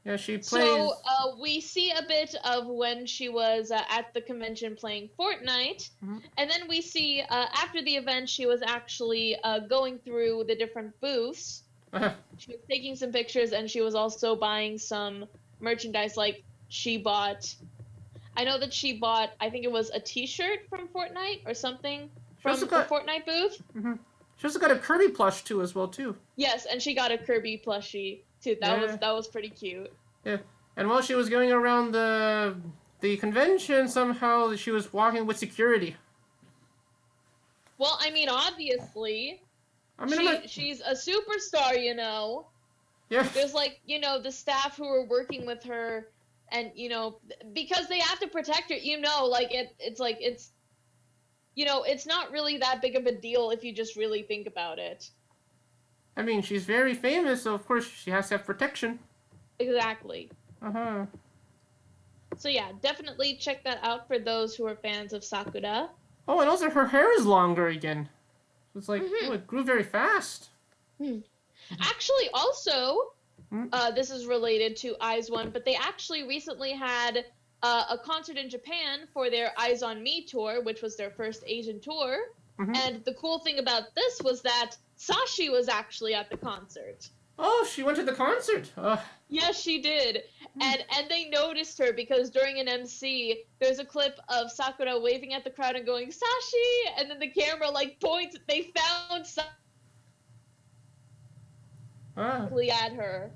Yeah, she plays. So we see a bit of when she was at the convention playing Fortnite, and then we see after the event she was actually going through the different booths. She was taking some pictures, and she was also buying some merchandise. Like I know that she bought, I think it was a T-shirt from Fortnite or something from the Fortnite booth. She also got a Kirby plush too, as well too. Yes, and she got a Kirby plushie too. That was pretty cute. Yeah, and while she was going around the convention, somehow she was walking with security. Well, I mean, obviously, she's a superstar, you know. Yeah. There's like, the staff who are working with her, and because they have to protect her, it's not really that big of a deal if you just really think about it. I mean, she's very famous, so of course she has to have protection. Exactly. So yeah, definitely check that out for those who are fans of Sakura. Oh, and also her hair is longer again. It's like, it grew very fast. Actually, also, this is related to Eyes One, but they actually recently had a concert in Japan for their Eyes on Me tour, which was their first Asian tour. And the cool thing about this was that Sashi was actually at the concert. Oh, she went to the concert. Yes, she did. And they noticed her because during an MC, there's a clip of Sakura waving at the crowd and going, Sashi! And then the camera, points. They found Sashi at her.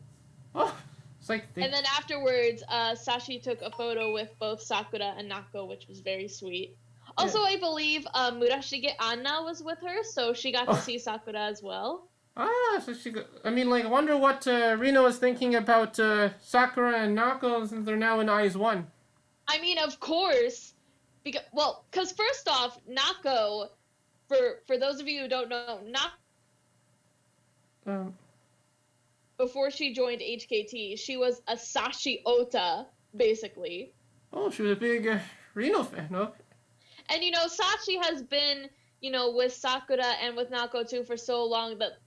Oh, it's like... And then afterwards, Sashi took a photo with both Sakura and Nako, which was very sweet. Also, I believe Murashige Anna was with her, so she got to see Sakura as well. So I wonder what Rino was thinking about Sakura and Nako since they're now in Eyes One. I mean, of course, because first off, Nako, for those of you who don't know, Nako, before she joined HKT, she was a Sashi Ota, basically. Oh, she was a big Rino fan, no? And Sashi has been, with Sakura and with Nako too for so long that,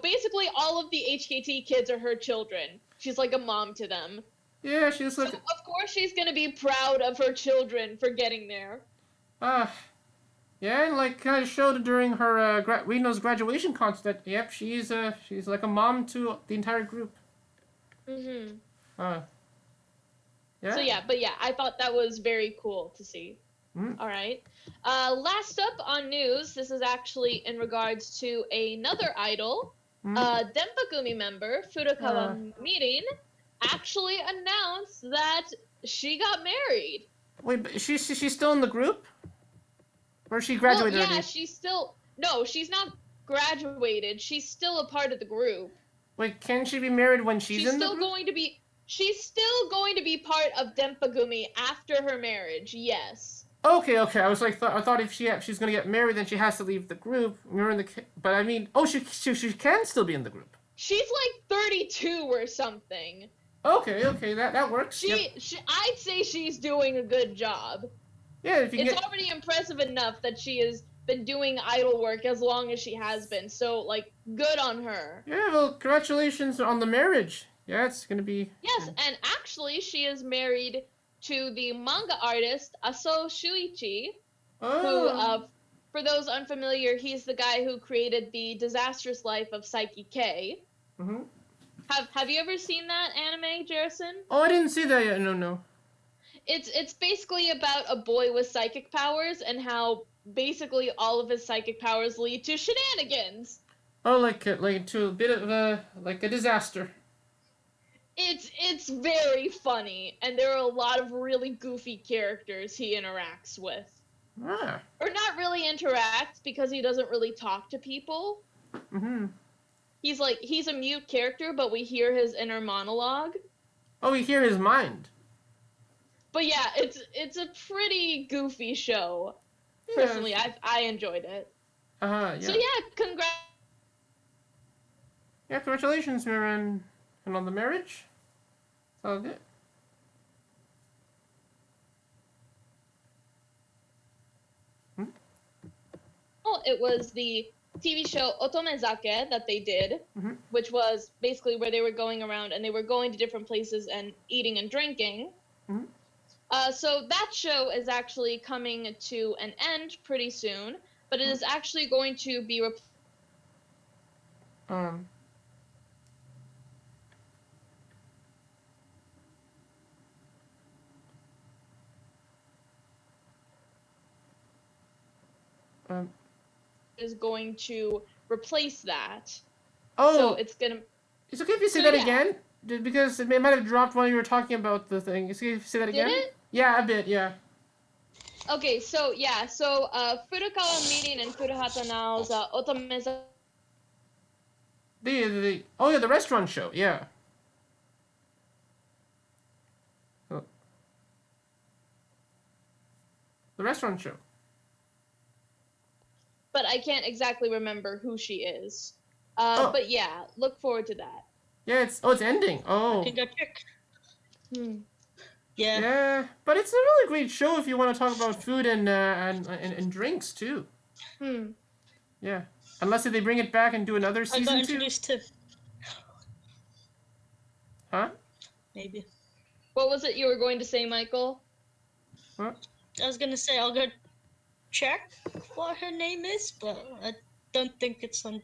basically all of the HKT kids are her children. She's like a mom to them. Yeah, she's like... So, of course she's gonna be proud of her children for getting there. Yeah, and kind of showed during her Rino's graduation concert that, yep, she's like a mom to the entire group. Yeah. So yeah, I thought that was very cool to see. All right. Last up on news, this is actually in regards to another idol. Denpagumi member, Furukawa Mirin, actually announced that she got married. Wait, but she's still in the group? Or she graduated already? Yeah, she's not graduated. She's still a part of the group. Wait, can she be married when she's in the group? She's still going to be part of Denpagumi after her marriage, yes. Okay. I was like, I thought if she's gonna get married, then she has to leave the group. But I mean, she can still be in the group. She's like 32 or something. Okay, that works. I'd say she's doing a good job. Yeah, it's already impressive enough that she has been doing idol work as long as she has been. So, good on her. Yeah, well, congratulations on the marriage. Yeah, it's gonna be... Yes, and actually, she is married to the manga artist Aso Shuichi, who, for those unfamiliar, he's the guy who created The Disastrous Life of Psyche K. Have you ever seen that anime, Jerrison? Oh, I didn't see that yet. No. It's basically about a boy with psychic powers and how basically all of his psychic powers lead to shenanigans. Oh, to a bit of a disaster. It's very funny, and there are a lot of really goofy characters he interacts with. Ah. Or not really interact because he doesn't really talk to people. Mm-hmm. He's a mute character, but we hear his inner monologue. Oh, we hear his mind. But yeah, it's a pretty goofy show. Yeah. Personally, I enjoyed it. Yeah. So yeah, congrats. Yeah, congratulations, Miran, and on the marriage. It's all good. Well, it was the TV show Otomezake that they did, which was basically where they were going around and they were going to different places and eating and drinking. So that show is actually coming to an end pretty soon, but it is actually going to be is going to replace that. Oh, so it's gonna. It's okay if you say that again, because it might have dropped while you were talking about the thing. It's okay if you say that again. Did it? Yeah, a bit. Yeah. Okay, so yeah, so Furukawa Meeting and Furuhata Nao's Otomeza. The restaurant show. Yeah. Oh. The restaurant show. But I can't exactly remember who she is. But yeah, look forward to that. Yeah, it's ending. Oh. I think I checked. Yeah. Yeah, but it's a really great show if you want to talk about food and drinks too. Yeah. Unless if they bring it back and do another season 2. I got introduced to. Huh? Maybe. What was it you were going to say, Michael? What? I was gonna say I'll go check what her name is, but I don't think it's on.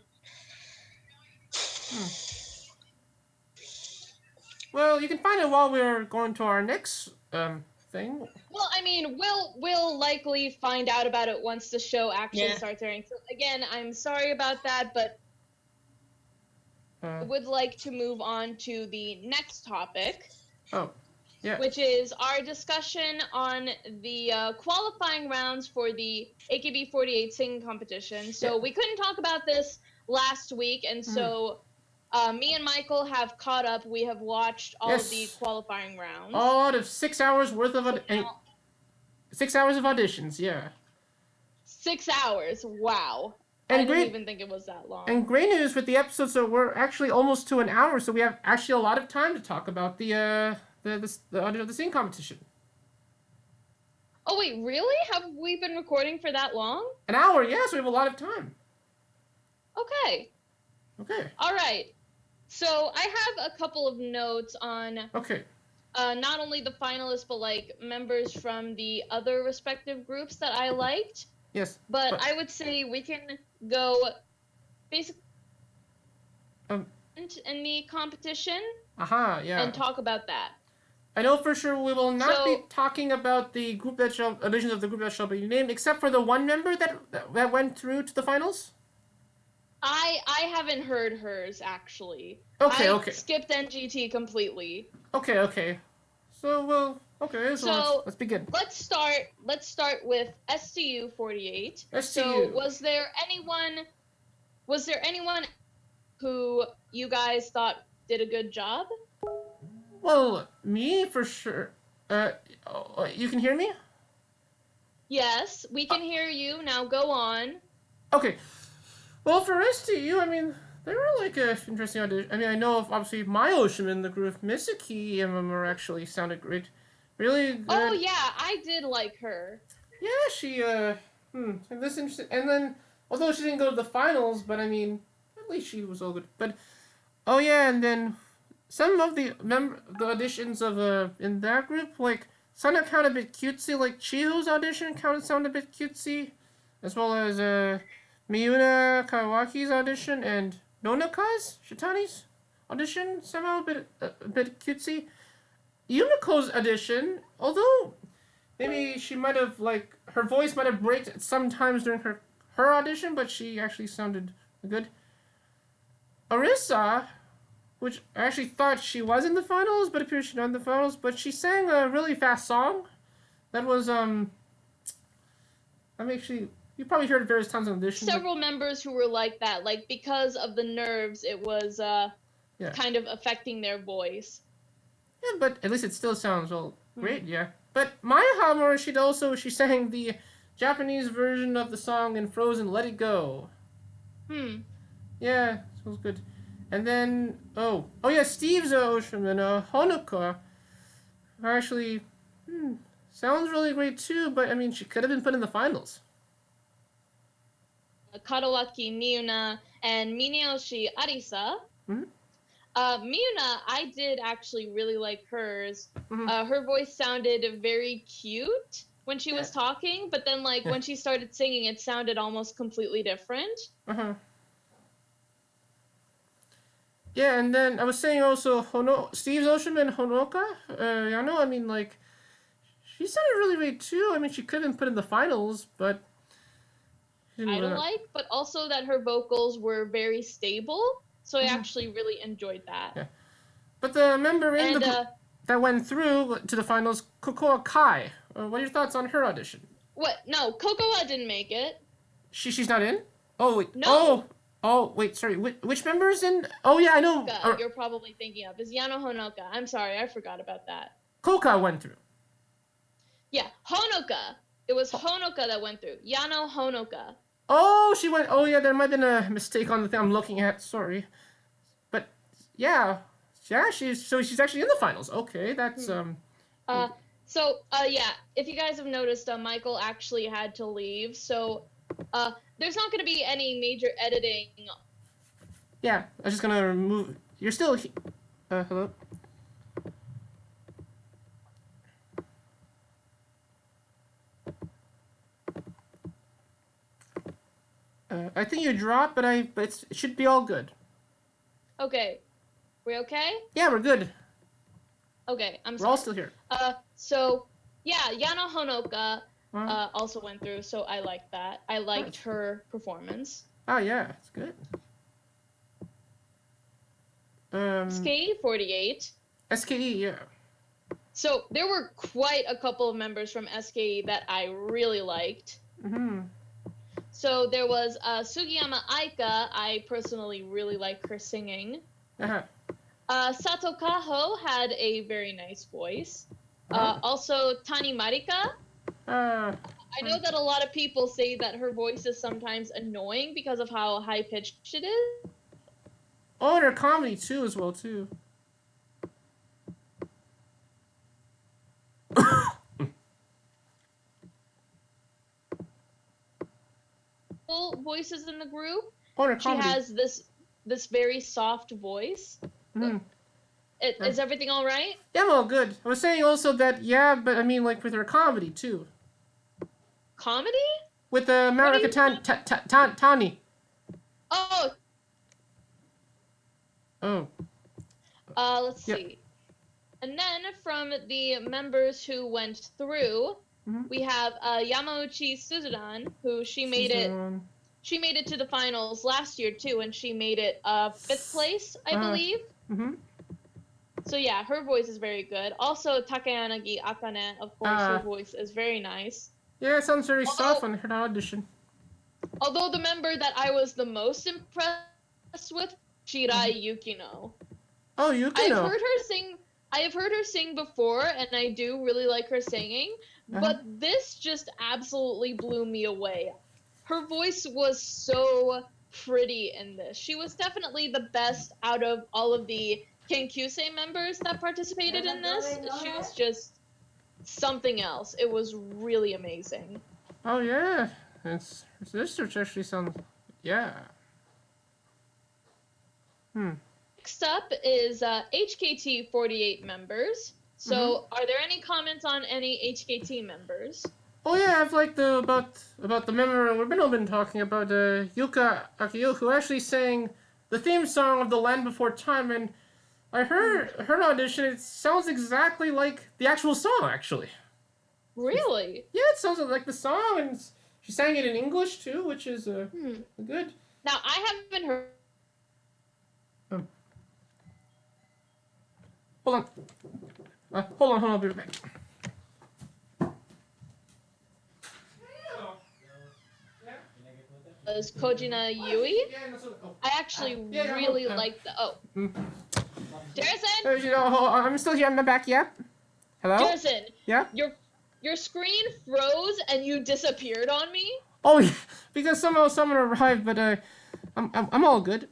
Well, you can find it while we're going to our next thing. Well, I mean, we'll likely find out about it once the show actually starts airing. So again, I'm sorry about that, but I would like to move on to the next topic. Oh, yeah. Which is our discussion on the qualifying rounds for the AKB48 Singing Competition. So we couldn't talk about this last week, and so me and Michael have caught up. We have watched all of the qualifying rounds. All out of 6 hours worth of 6 hours of auditions. Yeah. 6 hours. Wow. And I didn't even think it was that long. And great news with the episodes, so we're actually almost to an hour, so we have actually a lot of time to talk about the singing competition. Oh wait, really? Have we been recording for that long? An hour, yes. We have a lot of time. Okay. Okay. All right. So I have a couple of notes on. Okay. Not only the finalists, but like members from the other respective groups that I liked. Yes. But I would say we can go basically in the competition. Yeah. And talk about that. I know for sure we will not be talking about the group that auditions of the group that shall be named, except for the one member that went through to the finals. I haven't heard hers actually. Okay. I skipped NGT completely. Okay. So let's begin. Let's start with STU48. STU. So was there anyone who you guys thought did a good job? Well, me for sure. You can hear me? Yes, we can hear you. Now go on. Okay. Well, for STU, I mean, they were like a interesting audition. I mean, I know of obviously my Ocean in the group, Misaki and Mamoru actually sounded great. Really good. Oh yeah, I did like her. Yeah, she this interesting. And then, although she didn't go to the finals, but I mean, at least she was all good. But oh yeah, and then some of the auditions of in that group, like some sound a bit cutesy. Like Chiho's audition sound a bit cutesy, as well as Miyuna Kawaki's audition and Nonaka's Shitani's audition somehow a bit cutesy. Yumiko's audition, although maybe she might have her voice might have braked sometimes during her audition, but she actually sounded good. Arisa, which I actually thought she was in the finals, but appears she's not in the finals, but she sang a really fast song that was I'm actually, you probably heard it various times on audition. Several members who were like that, like because of the nerves, it was kind of affecting their voice. Yeah, but at least it still sounds great. Yeah. But Maya Hamura, she sang the Japanese version of the song in Frozen, "Let It Go." Yeah, sounds good. And then Steve's Ocean and Honoka actually sounds really great too. But I mean, she could have been put in the finals. Kadawaki Miyuna and Mineyoshi Arisa. Miyuna, I did actually really like hers. Her voice sounded very cute when she was talking, but then when she started singing, it sounded almost completely different. Yeah, and then I was saying also Steve's Ocean and Honoka. Yano, I mean, she sounded really great too. I mean, she could have been put in the finals, but I don't but also that her vocals were very stable, so I actually really enjoyed that. Yeah. But the member that went through to the finals, Kokoa Kai. What are your thoughts on her audition? What? No, Kokoa didn't make it. She's not in? Oh, wait. No. Oh, wait, sorry. Which member's in? Oh, yeah, I know. You're probably thinking of is Yano Honoka. I'm sorry, I forgot about that. Koka went through. Yeah, Honoka. It was Honoka that went through. Yano Honoka. Oh, she went. Oh, yeah, there might have been a mistake on the thing I'm looking at. Sorry. But, yeah. Yeah, she's actually in the finals. Okay, that's, if you guys have noticed, Michael actually had to leave, so, there's not going to be any major editing. Yeah, I was just going to remove... You're still... hello? I think you dropped, but it should be all good. Okay. We okay? Yeah, we're good. Okay, I'm sorry. We're all still here. Yano Honoka also went through, so I liked that. I liked her performance. Oh, yeah, it's good. SKE48. SKE, yeah. So there were quite a couple of members from SKE that I really liked. So there was Sugiyama Aika. I personally really like her singing. Sato Kaho had a very nice voice. Also, Tani Marika. I know that a lot of people say that her voice is sometimes annoying because of how high-pitched it is. Oh, and her comedy, too, as well, too. Voices in the group. Oh, and her comedy. She has this very soft voice. Is everything all right? Yeah, well, good. I was saying also that, but I mean, with her comedy, too. Comedy? With Marika Tani. Oh. Oh. Let's see. And then from the members who went through, we have Yamauchi Suzuran, who she made it to the finals last year, too, and she made it 5th place, I believe. So yeah, her voice is very good. Also, Takayanagi Akane, of course, her voice is very nice. Yeah, it sounds very soft on her audition. Although the member that I was the most impressed with, Shirai Yukino. Oh, Yukino. I have heard her sing before, and I do really like her singing, but this just absolutely blew me away. Her voice was so pretty in this. She was definitely the best out of all of the Kenkyusei members that participated in this. She was just something else. It was really amazing. Oh, yeah. This search actually sounds... Yeah. Next up is HKT48 members. So, are there any comments on any HKT members? Oh yeah, I've liked about the member we've been talking about, Yuka Akio, who actually sang the theme song of The Land Before Time, and I heard her audition. It sounds exactly like the actual song, actually. Really? Yeah, it sounds like the song, and she sang it in English too, which is good. Now I haven't heard. Hold on, I'll be right back. was Kojina Yui. I actually really liked the. Oh. Jerrison? I'm still here. I'm back. Yeah. Hello? Jerrison. Yeah? Your screen froze and you disappeared on me? Oh, yeah, because somehow someone arrived, but I'm all good.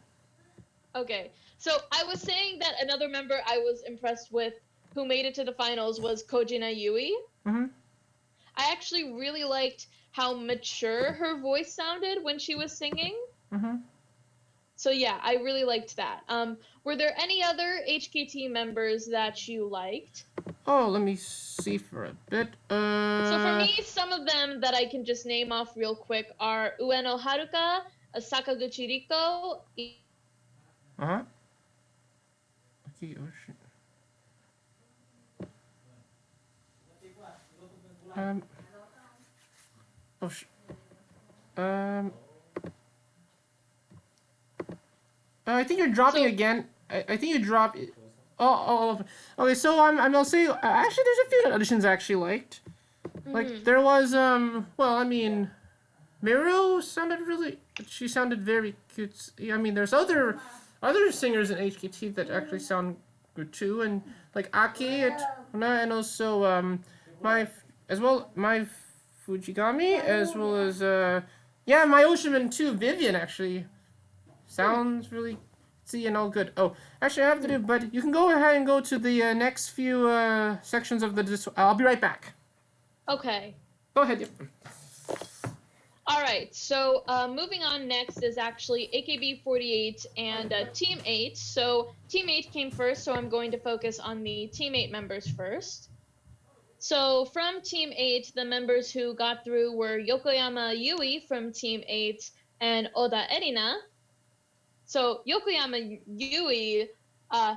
Okay. So I was saying that another member I was impressed with who made it to the finals was Kojina Yui. Mm-hmm. I actually really liked how mature her voice sounded when she was singing. Mm-hmm. So yeah, I really liked that. Were there any other HKT members that you liked? Oh, let me see for a bit. So for me, some of them that I can just name off real quick are Ueno Haruka, Sakaguchi Riko. Uh-huh. Okay, oh shit. Oh sh. I think you're dropping again. I think you dropped. Okay. So I'll say actually there's a few auditions I actually liked. Like there was well I mean, Miru sounded really. She sounded very cute. I mean there's other singers in HKT that actually sound good too, and like Aki and also my Fujigami as well as yeah my Oshiman too, Vivian actually sounds really and all good. Oh, actually I have to do, but you can go ahead and go to the next few sections of the. I'll be right back. Okay. Go ahead. Yep. All right. So moving on next is actually AKB48 and Team 8. So Team 8 came first, so I'm going to focus on the Team 8 members first. So from Team 8, the members who got through were Yokoyama Yui from Team 8 and Oda Erina. So Yokoyama Yui,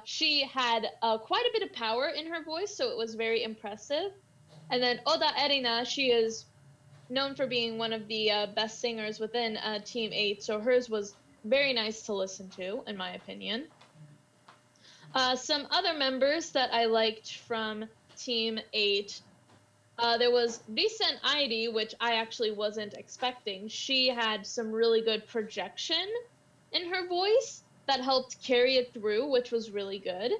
she had quite a bit of power in her voice, so it was very impressive. And then Oda Erina, she is known for being one of the best singers within Team 8, so hers was very nice to listen to, in my opinion. Some other members that I liked from Team 8, there was Risen Airi, which I actually wasn't expecting. She had some really good projection in her voice that helped carry it through, which was really good.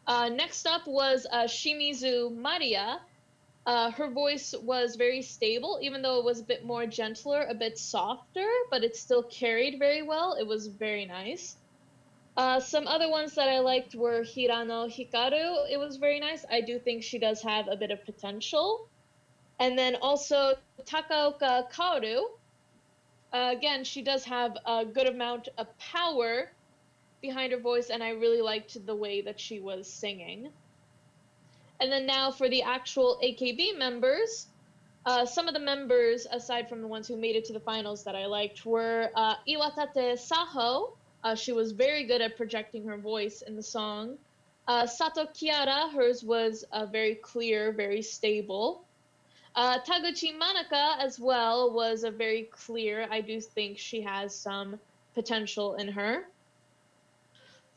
Next up was Shimizu Maria. Her voice was very stable, even though it was a bit more gentler, a bit softer, but it still carried very well. It was very nice. Some other ones that I liked were Hirano Hikaru. It was very nice. I do think she does have a bit of potential. And then also Takaoka Kaoru. Again, she does have a good amount of power behind her voice, and I really liked the way that she was singing. And then now for the actual AKB members, some of the members, aside from the ones who made it to the finals that I liked, were Iwatate Saho. She was very good at projecting her voice in the song. Sato Kiara, hers was very clear, very stable. Taguchi Manaka as well was a very clear. I do think she has some potential in her.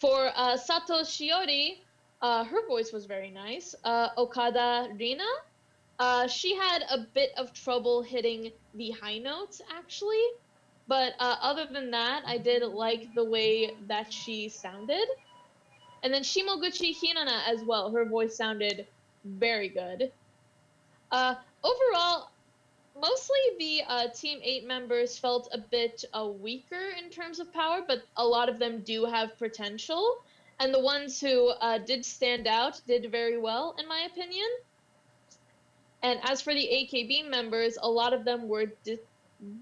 For Sato Shiori, her voice was very nice. Okada Rina, she had a bit of trouble hitting the high notes, actually. But other than that, I did like the way that she sounded. And then Shimoguchi Hinana as well. Her voice sounded very good. Overall, mostly the Team 8 members felt a bit weaker in terms of power, but a lot of them do have potential. And the ones who did stand out did very well, in my opinion. And as for the AKB members, a lot of them were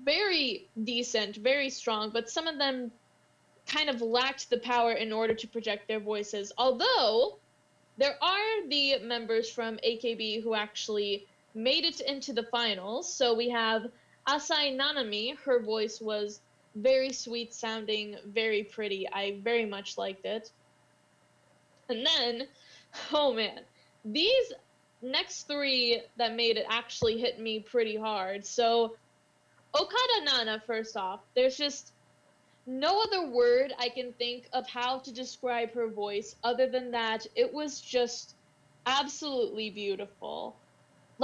very decent, very strong, but some of them kind of lacked the power in order to project their voices. Although, there are the members from AKB who actually made it into the finals. So we have Asai Nanami. Her voice was very sweet sounding, very pretty. I very much liked it. And then, oh man, these next three that made it actually hit me pretty hard. So Okada Nana, first off, there's just no other word I can think of how to describe her voice other than that it was just absolutely beautiful.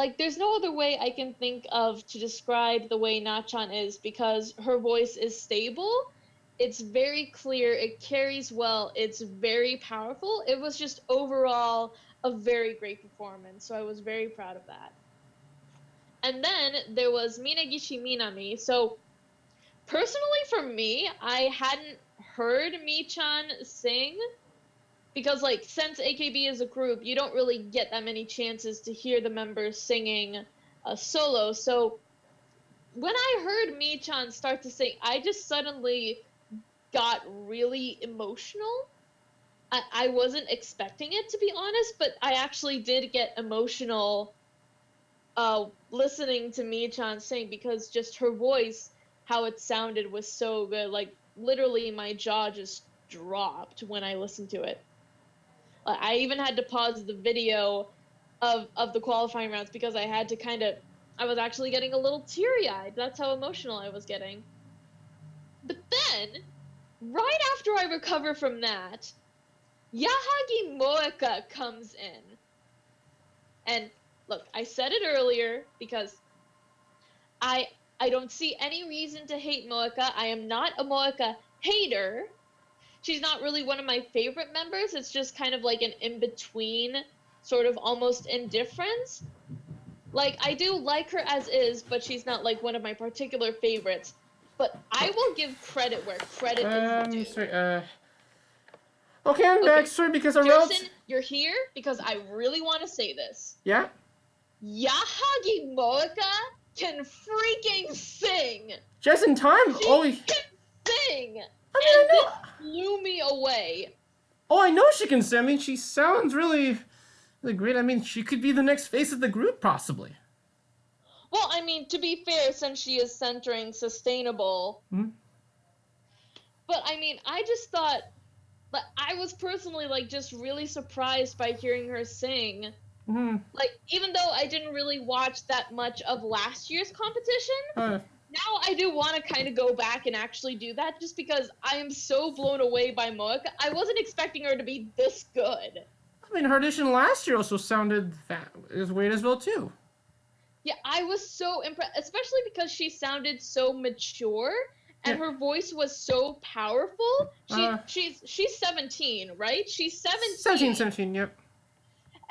like, there's no other way I can think of to describe the way Na-chan is, because her voice is stable, it's very clear, it carries well, it's very powerful. It was just overall a very great performance, so I was very proud of that. And then there was Minagishi Minami. So personally for me, I hadn't heard Mi-chan sing, because, like, since AKB is a group, you don't really get that many chances to hear the members singing a solo. So when I heard Mi-chan start to sing, I just suddenly got really emotional. I wasn't expecting it, to be honest, but I actually did get emotional listening to Mi-chan sing, because just her voice, how it sounded, was so good. Like, literally my jaw just dropped when I listened to it. I even had to pause the video of the qualifying rounds, because I had to I was actually getting a little teary-eyed. That's how emotional I was getting. But then, right after I recover from that, Yahagi Moeka comes in. And look, I said it earlier, because I don't see any reason to hate Moeka. I am not a Moeka hater. She's not really one of my favorite members. It's just kind of like an in-between, sort of almost indifference. Like, I do like her as is, but she's not, like, one of my particular favorites. But I will give credit where credit is due. Sorry, okay, I'm back. Sorry, because I wrote... Jerrison, you're here because I really want to say this. Yeah? Yahagi Moeka can freaking sing! Just in time? She can sing! I know. This blew me away. Oh, I know she can sing. I mean, she sounds really great. I mean, she could be the next face of the group, possibly. Well, I mean, to be fair, since she is centering sustainable. Hmm? But, I mean, I just thought... But I was personally, like, just really surprised by hearing her sing. Mm-hmm. Like, even though I didn't really watch that much of last year's competition, now I do want to kind of go back and actually do that, just because I am so blown away by Moeka. I wasn't expecting her to be this good. I mean, her audition last year also sounded as weird as well, too. Yeah, I was so impressed, especially because she sounded so mature, and her voice was so powerful. She's 17, right? She's 17. 17, yep.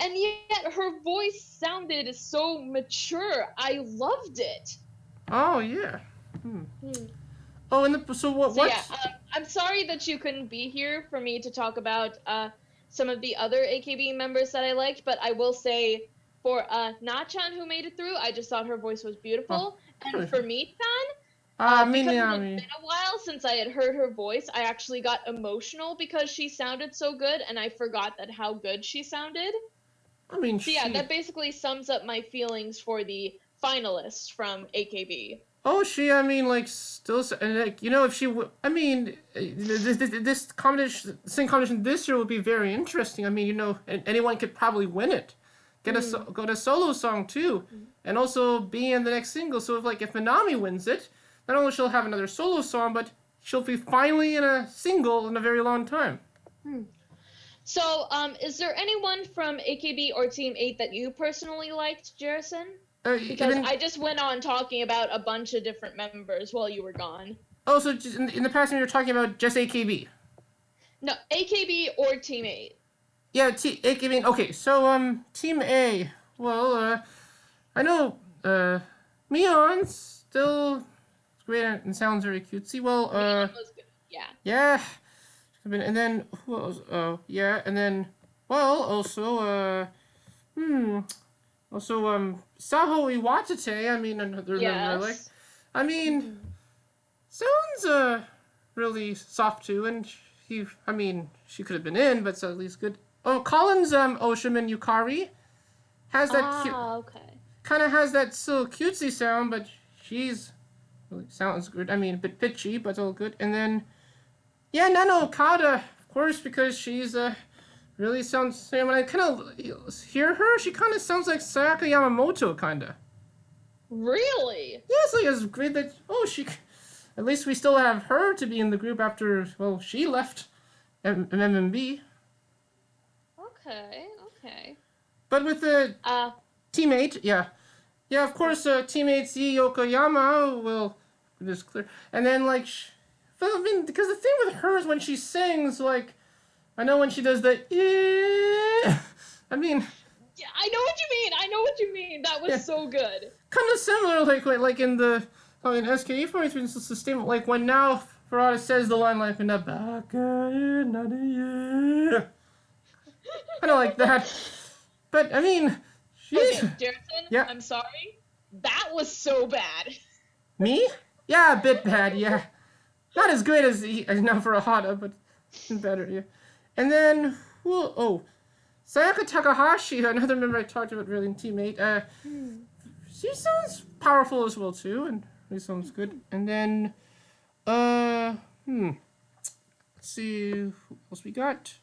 And yet her voice sounded so mature. I loved it. Oh, yeah. Oh, and so what? Yeah, I'm sorry that you couldn't be here for me to talk about some of the other AKB members that I liked, but I will say for Na-chan, who made it through, I just thought her voice was beautiful. And for Mi-chan, because it had been a while since I had heard her voice, I actually got emotional because she sounded so good, and I forgot how good she sounded. I mean, so yeah, that basically sums up my feelings for the finalists from AKB. Oh, I mean, like, still, like, you know, if she, I mean, this competition, singing competition this year would be very interesting. I mean, you know, anyone could probably win it. Go to solo song, too, and also be in the next single. So, if Nanami wins it, not only she'll have another solo song, but she'll be finally in a single in a very long time. So, is there anyone from AKB or Team 8 that you personally liked, Jerrison? Because I just went on talking about a bunch of different members while you were gone. Oh, so in the past, you were talking about just AKB? No, AKB or Team 8. Yeah, AKB. Okay, so, Team A. Well, I know, Mion's still great and sounds very cutesy. Well, Mion was good. Yeah. Yeah. And then, who else? Oh, yeah, and then, well, also, also, Saho Iwatate, I mean, another member I like. I mean, sounds, really soft, too, and she could have been in, but it's at least good. Oh, Collins, Oshiman Yukari has that kind of has that still cutesy sound, but she's, really sounds good. I mean, a bit pitchy, but all good. And then, yeah, Nano Okada, of course, because she's, really sounds, when I kind of hear her, she kind of sounds like Sayaka Yamamoto, kind of. Really? Yeah, it's like, it's great that, at least we still have her to be in the group after, well, she left MMB. Okay. But with the Team 8, yeah. Yeah, of course, teammates Yi Yokoyama will... This clear. And then, like... I mean, because the thing with her is when she sings, like... I know when she does the... I mean... Yeah, I know what you mean. That was so good. Kind of similar, like in the... Oh, in SKE48, it's the same, like when now Hirate says the line like... Kind of like that. But, I mean... She's... Okay, Jerrison, yeah. I'm sorry. That was so bad. Me? Yeah, a bit bad, yeah. Not as great as now for Ahata, but better, yeah. And then, Sayaka Takahashi, another member I talked about really in teammate. She sounds powerful as well too, and really sounds good. And then, let's see, who else we got?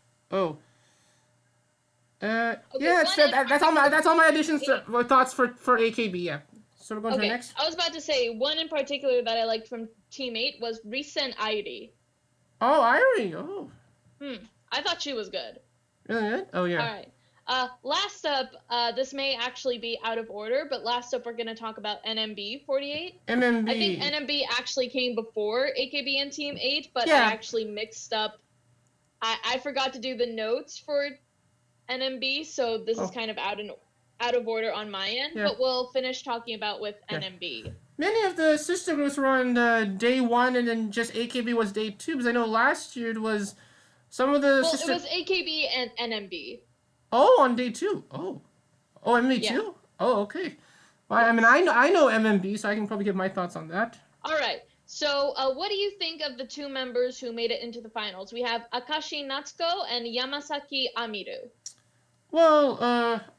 That's all my auditions thoughts for AKB. Yeah. So we're going to the next. I was about to say one in particular that I liked from teammate was Risen Airi. Oh, Airi. Oh. I thought she was good. Really good? Oh yeah. All right. Last up, this may actually be out of order, but last up we're going to talk about NMB48. NMB. I think NMB actually came before AKB and Team 8, but I actually mixed up. I forgot to do the notes for NMB, so this is kind of out of order on my end, but we'll finish talking about with NMB. Many of the sister groups were on day 1, and then just AKB was day 2, because I know last year it was some of the sister... It was AKB and NMB. Oh, on day 2. Oh, MMB too? Oh, okay. Well, I mean, I know MMB, so I can probably give my thoughts on that. All right. So, what do you think of the 2 members who made it into the finals? We have Akashi Natsuko and Yamasaki Amiru. Well,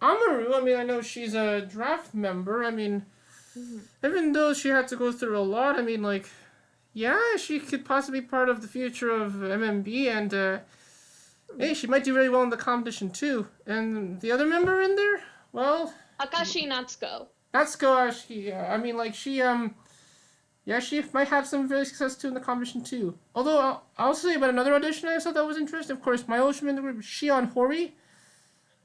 Amaru, I mean, I know she's a draft member. I mean, even though she had to go through a lot, I mean, like, yeah, she could possibly be part of the future of MMB, and, hey, she might do really well in the competition, too. And the other member in there? Well... Akashi Natsuko. Natsuko, I mean, like, she might have some really success, too, in the competition, too. Although, I'll say about another audition I thought that was interesting. Of course, my ocean in the group, Shion Hori.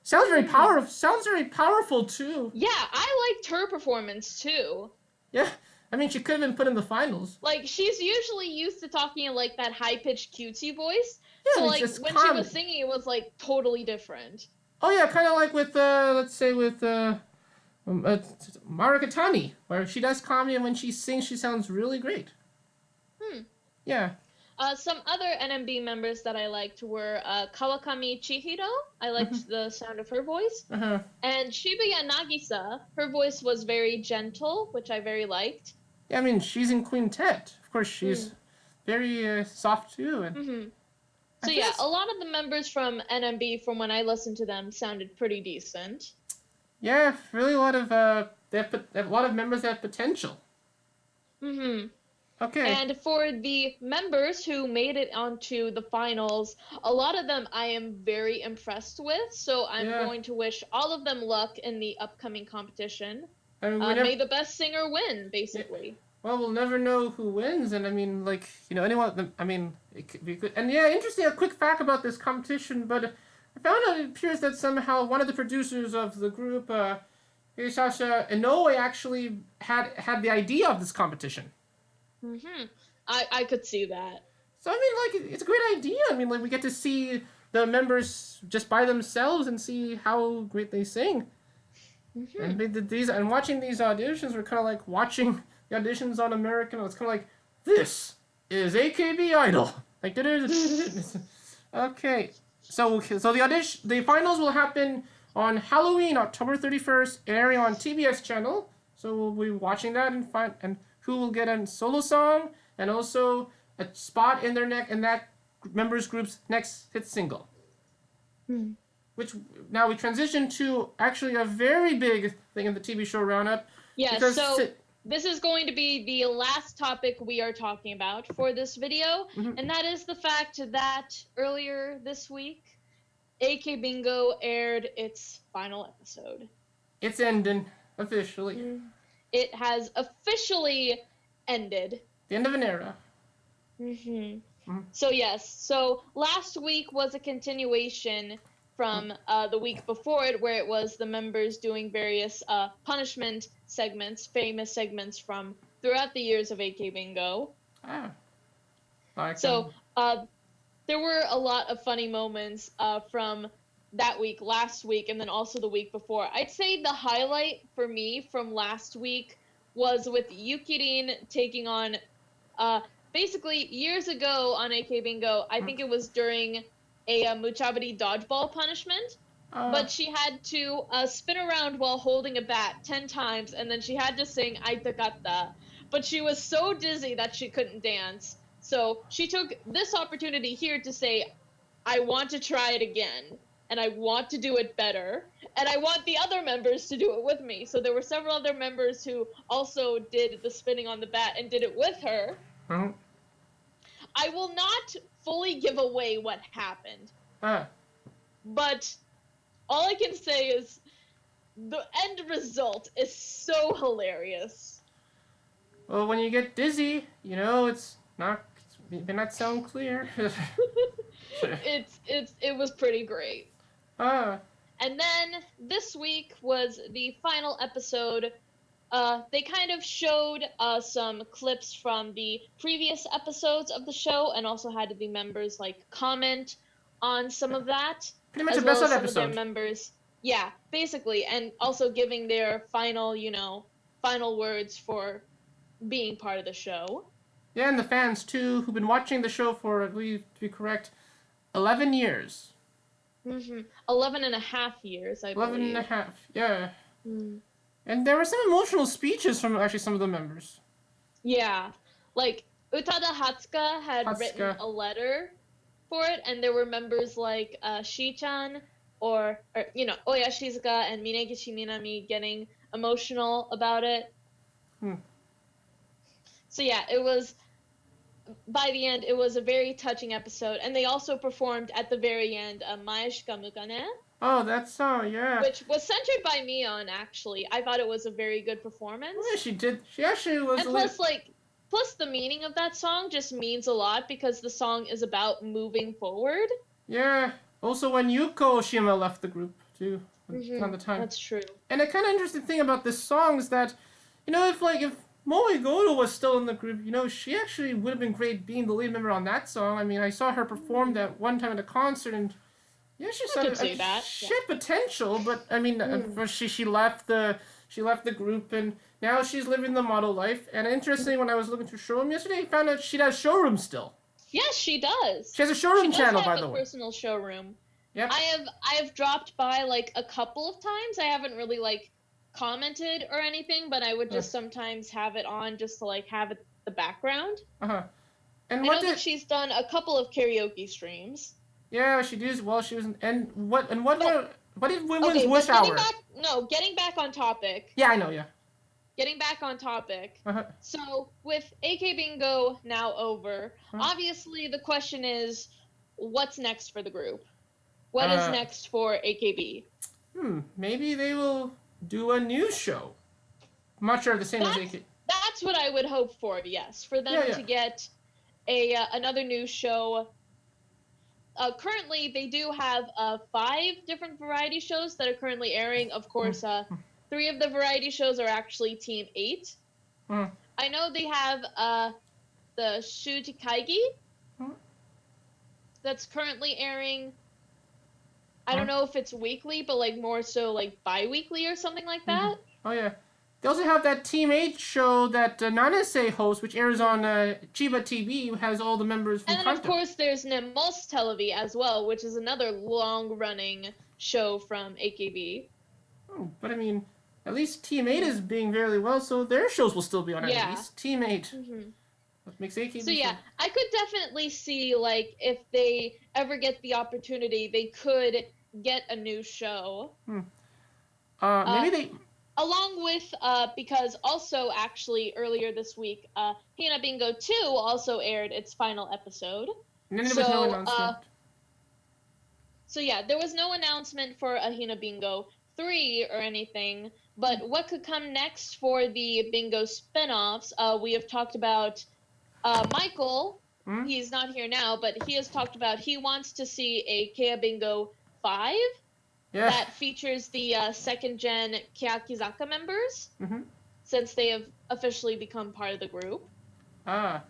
Sounds very powerful, too. Yeah, I liked her performance, too. Yeah, I mean, she could have been put in the finals. Like, she's usually used to talking in, like, that high-pitched cutesy voice. Yeah, so, like, when she was singing, it was, like, totally different. Oh, yeah, kind of like with, let's say with, Marikatani, where she does comedy, and when she sings, she sounds really great. Yeah. Some other NMB members that I liked were Kawakami Chihiro. I liked the sound of her voice. And Shibuya Nagisa, her voice was very gentle, which I very liked. Yeah, I mean, she's in Quintet. Of course, she's very soft, too. And So, yeah, a lot of the members from NMB, from when I listened to them, sounded pretty decent. Yeah, really a lot of, they have a lot of members that have potential. Okay. And for the members who made it onto the finals, a lot of them I am very impressed with, so I'm going to wish all of them luck in the upcoming competition. I mean, may the best singer win, basically. Well, we'll never know who wins, and I mean, like, you know, anyone, I mean, it could be good. And yeah, interesting, a quick fact about this competition, but I found out it appears that somehow one of the producers of the group, Hisashi Inoue, actually had the idea of this competition. I could see that. So, I mean, like, it's a great idea. I mean, like, we get to see the members just by themselves and see how great they sing. And watching these auditions, we're kind of like watching the auditions on American. It's kind of like, this is AKB Idol. Like, okay. So the finals will happen on Halloween, October 31st, airing on TBS channel. So we'll be watching that and find who will get a solo song and also a spot in that members group's next hit single. Which now we transition to actually a very big thing in the TV show roundup. Yeah, so this is going to be the last topic we are talking about for this video, and that is the fact that earlier this week, AKBingo aired its final episode. It's ending, officially. It has officially ended. The end of an era. So yes, so last week was a continuation from the week before it, where it was the members doing various punishment segments, famous segments from throughout the years of AKBingo. So there were a lot of funny moments from that week, last week, and then also the week before. I'd say the highlight for me from last week was with Yukirin taking on, basically years ago on AKBingo, I think it was during a Muchaburi dodgeball punishment, but she had to spin around while holding a bat 10 times, and then she had to sing Aitakata, but she was so dizzy that she couldn't dance. So she took this opportunity here to say, I want to try it again, and I want to do it better, and I want the other members to do it with me. So there were several other members who also did the spinning on the bat and did it with her. I will not fully give away what happened, but all I can say is the end result is so hilarious. Well, when you get dizzy, you know, it may not sound clear. It was pretty great. And then this week was the final episode. They kind of showed some clips from the previous episodes of the show, and also had the members like comment on some of that. Pretty much as a well as best some episode. of their members, yeah, basically, and also giving their final, final words for being part of the show. Yeah, and the fans too, who've been watching the show for, I believe, to be correct, 11 years. 11 and a half years, I believe. 11 and a half, yeah. And there were some emotional speeches from actually some of the members. Yeah, like Utada Hatsuka had written a letter for it, and there were members like Shi-chan or Oya Shizuka and Minegishi Minami getting emotional about it. So yeah, it was, by the end, it was a very touching episode, and they also performed at the very end, Mae Shika Mukane. Oh, that song, yeah. Which was centered by Mion, actually. I thought it was a very good performance. Yeah, she did. She actually was. And plus the meaning of that song just means a lot, because the song is about moving forward. Yeah. Also, when Yuko Oshima left the group too, around the time. That's true. And a kind of interesting thing about this song is that, if Moe Goto was still in the group, she actually would have been great being the lead member on that song. I mean, I saw her perform that one time at a concert, and yeah, she had potential, but I mean, she left the group, and now she's living the model life. And interestingly, when I was looking through Showroom yesterday, I found out she does Showroom still. Yes, she does. She has a Showroom channel, by the way. Personal Showroom. Yep. I have dropped by like a couple of times. I haven't really like commented or anything, but I would just sometimes have it on just to like have it the background. And I know that she's done a couple of karaoke streams. Yeah, she did. Well, she was. What did Women's Wish Hour? Getting back on topic. Yeah, I know. Yeah. Getting back on topic. So with AKBingo now over, obviously the question is, what's next for the group? What is next for AKB? Maybe they will do a new show. I'm not sure the same as AKB. That's what I would hope for. Yes, for them to get another new show. Currently, they do have 5 different variety shows that are currently airing. Of course, 3 of the variety shows are actually Team 8. I know they have the Shuji Kaigi that's currently airing. I don't know if it's weekly, but like more so like bi-weekly or something like that. Oh yeah. They also have that Team 8 show that Nanase hosts, which airs on Chiba TV, has all the members from And then, of course, there's Nemos Televi as well, which is another long-running show from AKB. But I mean, at least Team 8 is being very well, so their shows will still be on at least. Team 8. What makes AKB so yeah, I could definitely see, like, if they ever get the opportunity, they could get a new show. Maybe they... Along with, because also actually earlier this week, AKBingo 2 also aired its final episode. And then there was no announcement. So yeah, there was no announcement for AKBingo 3 or anything, but what could come next for the Bingo spin-offs? We have talked about Michael. He's not here now, but he has talked about he wants to see a AKBingo 5 Yeah. that features the second gen Kyakkizaka members, Mm-hmm. since they have officially become part of the group. Ah.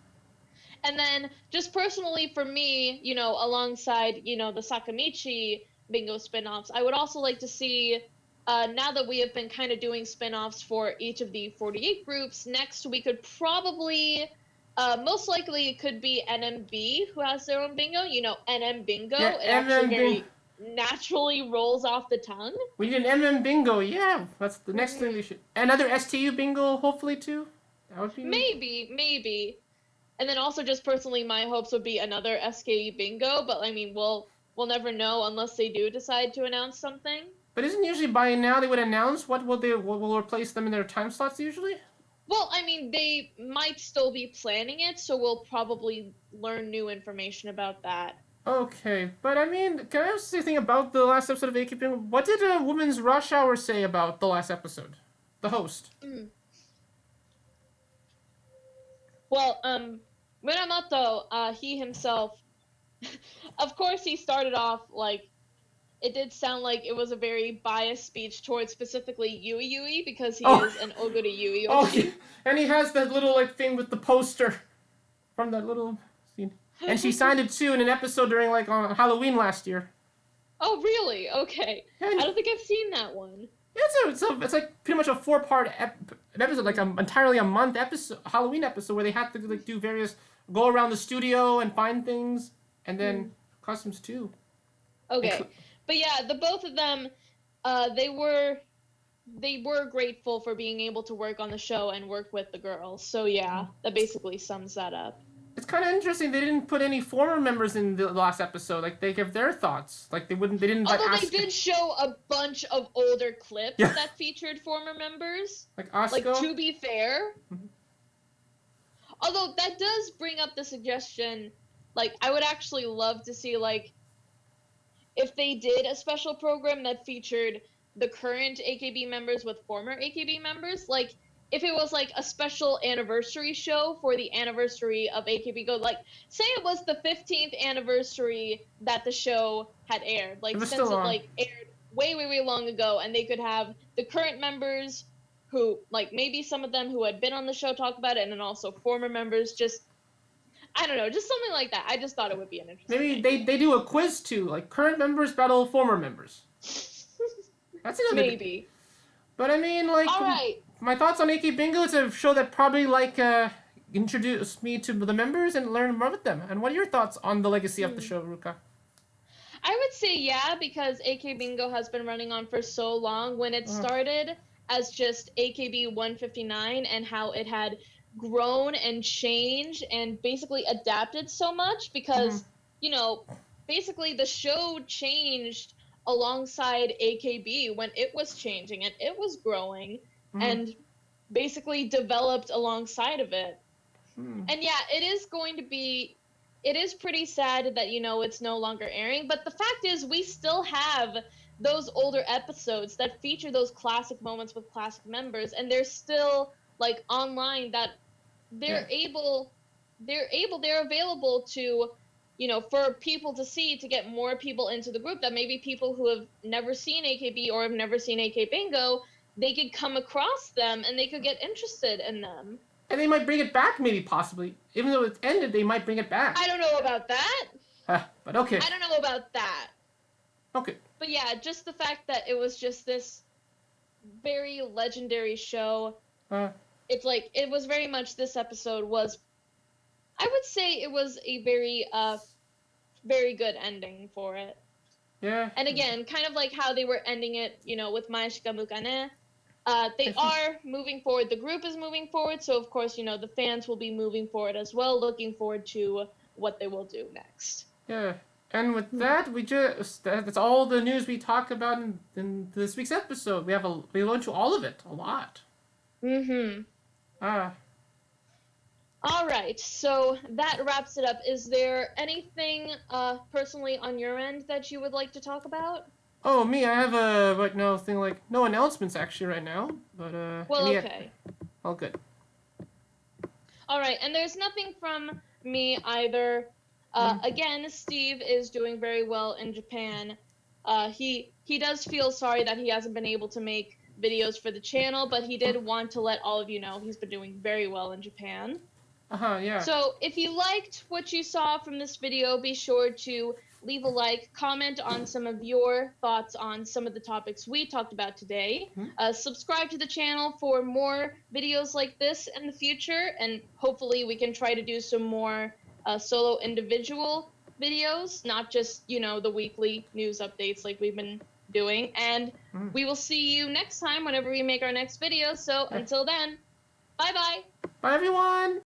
And then, just personally for me, alongside, the Sakamichi Bingo spin-offs, I would also like to see, now that we have been kind of doing spin-offs for each of the 48 groups, next we could probably, most likely it could be NMB who has their own bingo, NM Bingo. Yeah, It actually NM very naturally rolls off the tongue. We need an MM bingo, yeah. That's the next thing we should. Another STU bingo, hopefully, too. That would be Maybe. And then also just personally, my hopes would be another SKE bingo, but I mean, we'll never know unless they do decide to announce something. But isn't usually by now they would announce what will replace them in their time slots usually? Well, I mean, they might still be planning it, so we'll probably learn new information about that. Okay, but I mean, can I also say anything about the last episode of AKB? What did Women's Rush Hour say about the last episode? The host. Well, Muramoto, he himself, of course he started off, like, it did sound like it was a very biased speech towards specifically Yui because he is an Oguri Yui. Oh, and he has that little, like, thing with the poster from that little scene. And she signed it, too, in an episode during, like, on Halloween last year. Oh, really? Okay. And I don't think I've seen that one. It's like pretty much a 4-part episode, like entirely a month episode, Halloween episode, where they have to like do various, go around the studio and find things, and then costumes too. Okay, but yeah, the both of them, they were grateful for being able to work on the show and work with the girls. So yeah, that basically sums that up. It's kind of interesting they didn't put any former members in the last episode. Like they give their thoughts. Like they didn't. Although like, they did show a bunch of older clips that featured former members. Like Asuko. Like, to be fair. Although that does bring up the suggestion, like, I would actually love to see, like, if they did a special program that featured the current AKB members with former AKB members, like, if it was, like, a special anniversary show for the anniversary of AKBingo, like, say it was the 15th anniversary that the show had aired, like, since it, like, aired way, way, way long ago, and they could have the current members who, like, maybe some of them who had been on the show talk about it, and then also former members, just, I don't know, just something like that. I just thought it would be an interesting Maybe they do a quiz, too, like, current members battle former members. That's another Maybe. But, I mean, like... All right. My thoughts on AKBingo is a show that probably, like, introduced me to the members and learn more with them. And what are your thoughts on the legacy of the show, Ruka? I would say yeah, because AKBingo has been running on for so long. When it started as just AKB 159 and how it had grown and changed and basically adapted so much because, you know, basically the show changed alongside AKB when it was changing and it was growing. And basically developed alongside of it. And yeah, it is pretty sad that, you know, it's no longer airing, but the fact is we still have those older episodes that feature those classic moments with classic members, and they're still, like, online, that they're available to, you know, for people to see, to get more people into the group, that maybe people who have never seen AKB or have never seen AKBingo, they could come across them and they could get interested in them. And they might bring it back, maybe, possibly. Even though it's ended, they might bring it back. I don't know about that. But okay. I don't know about that. Okay. But yeah, just the fact that it was just this very legendary show. It's like, it was very much, this episode was, I would say it was a very, very good ending for it. Yeah. And again, kind of like how they were ending it, you know, with Mae Shikamukane. They are moving forward. The group is moving forward. So, of course, you know, the fans will be moving forward as well, looking forward to what they will do next. Yeah. And with that, that's all the news we talked about in this week's episode. We went to all of it. A lot. All right, so that wraps it up. Is there anything personally on your end that you would like to talk about? Oh, me, I have no announcements actually right now, but well, okay. All good. All right, and there's nothing from me either. Again, Steve is doing very well in Japan. He does feel sorry that he hasn't been able to make videos for the channel, but he did want to let all of you know he's been doing very well in Japan. Yeah. So if you liked what you saw from this video, be sure to leave a like, comment on some of your thoughts on some of the topics we talked about today. Subscribe to the channel for more videos like this in the future, and hopefully we can try to do some more solo individual videos, not just, you know, the weekly news updates like we've been doing. And we will see you next time whenever we make our next video. So until then, bye-bye. Bye, everyone.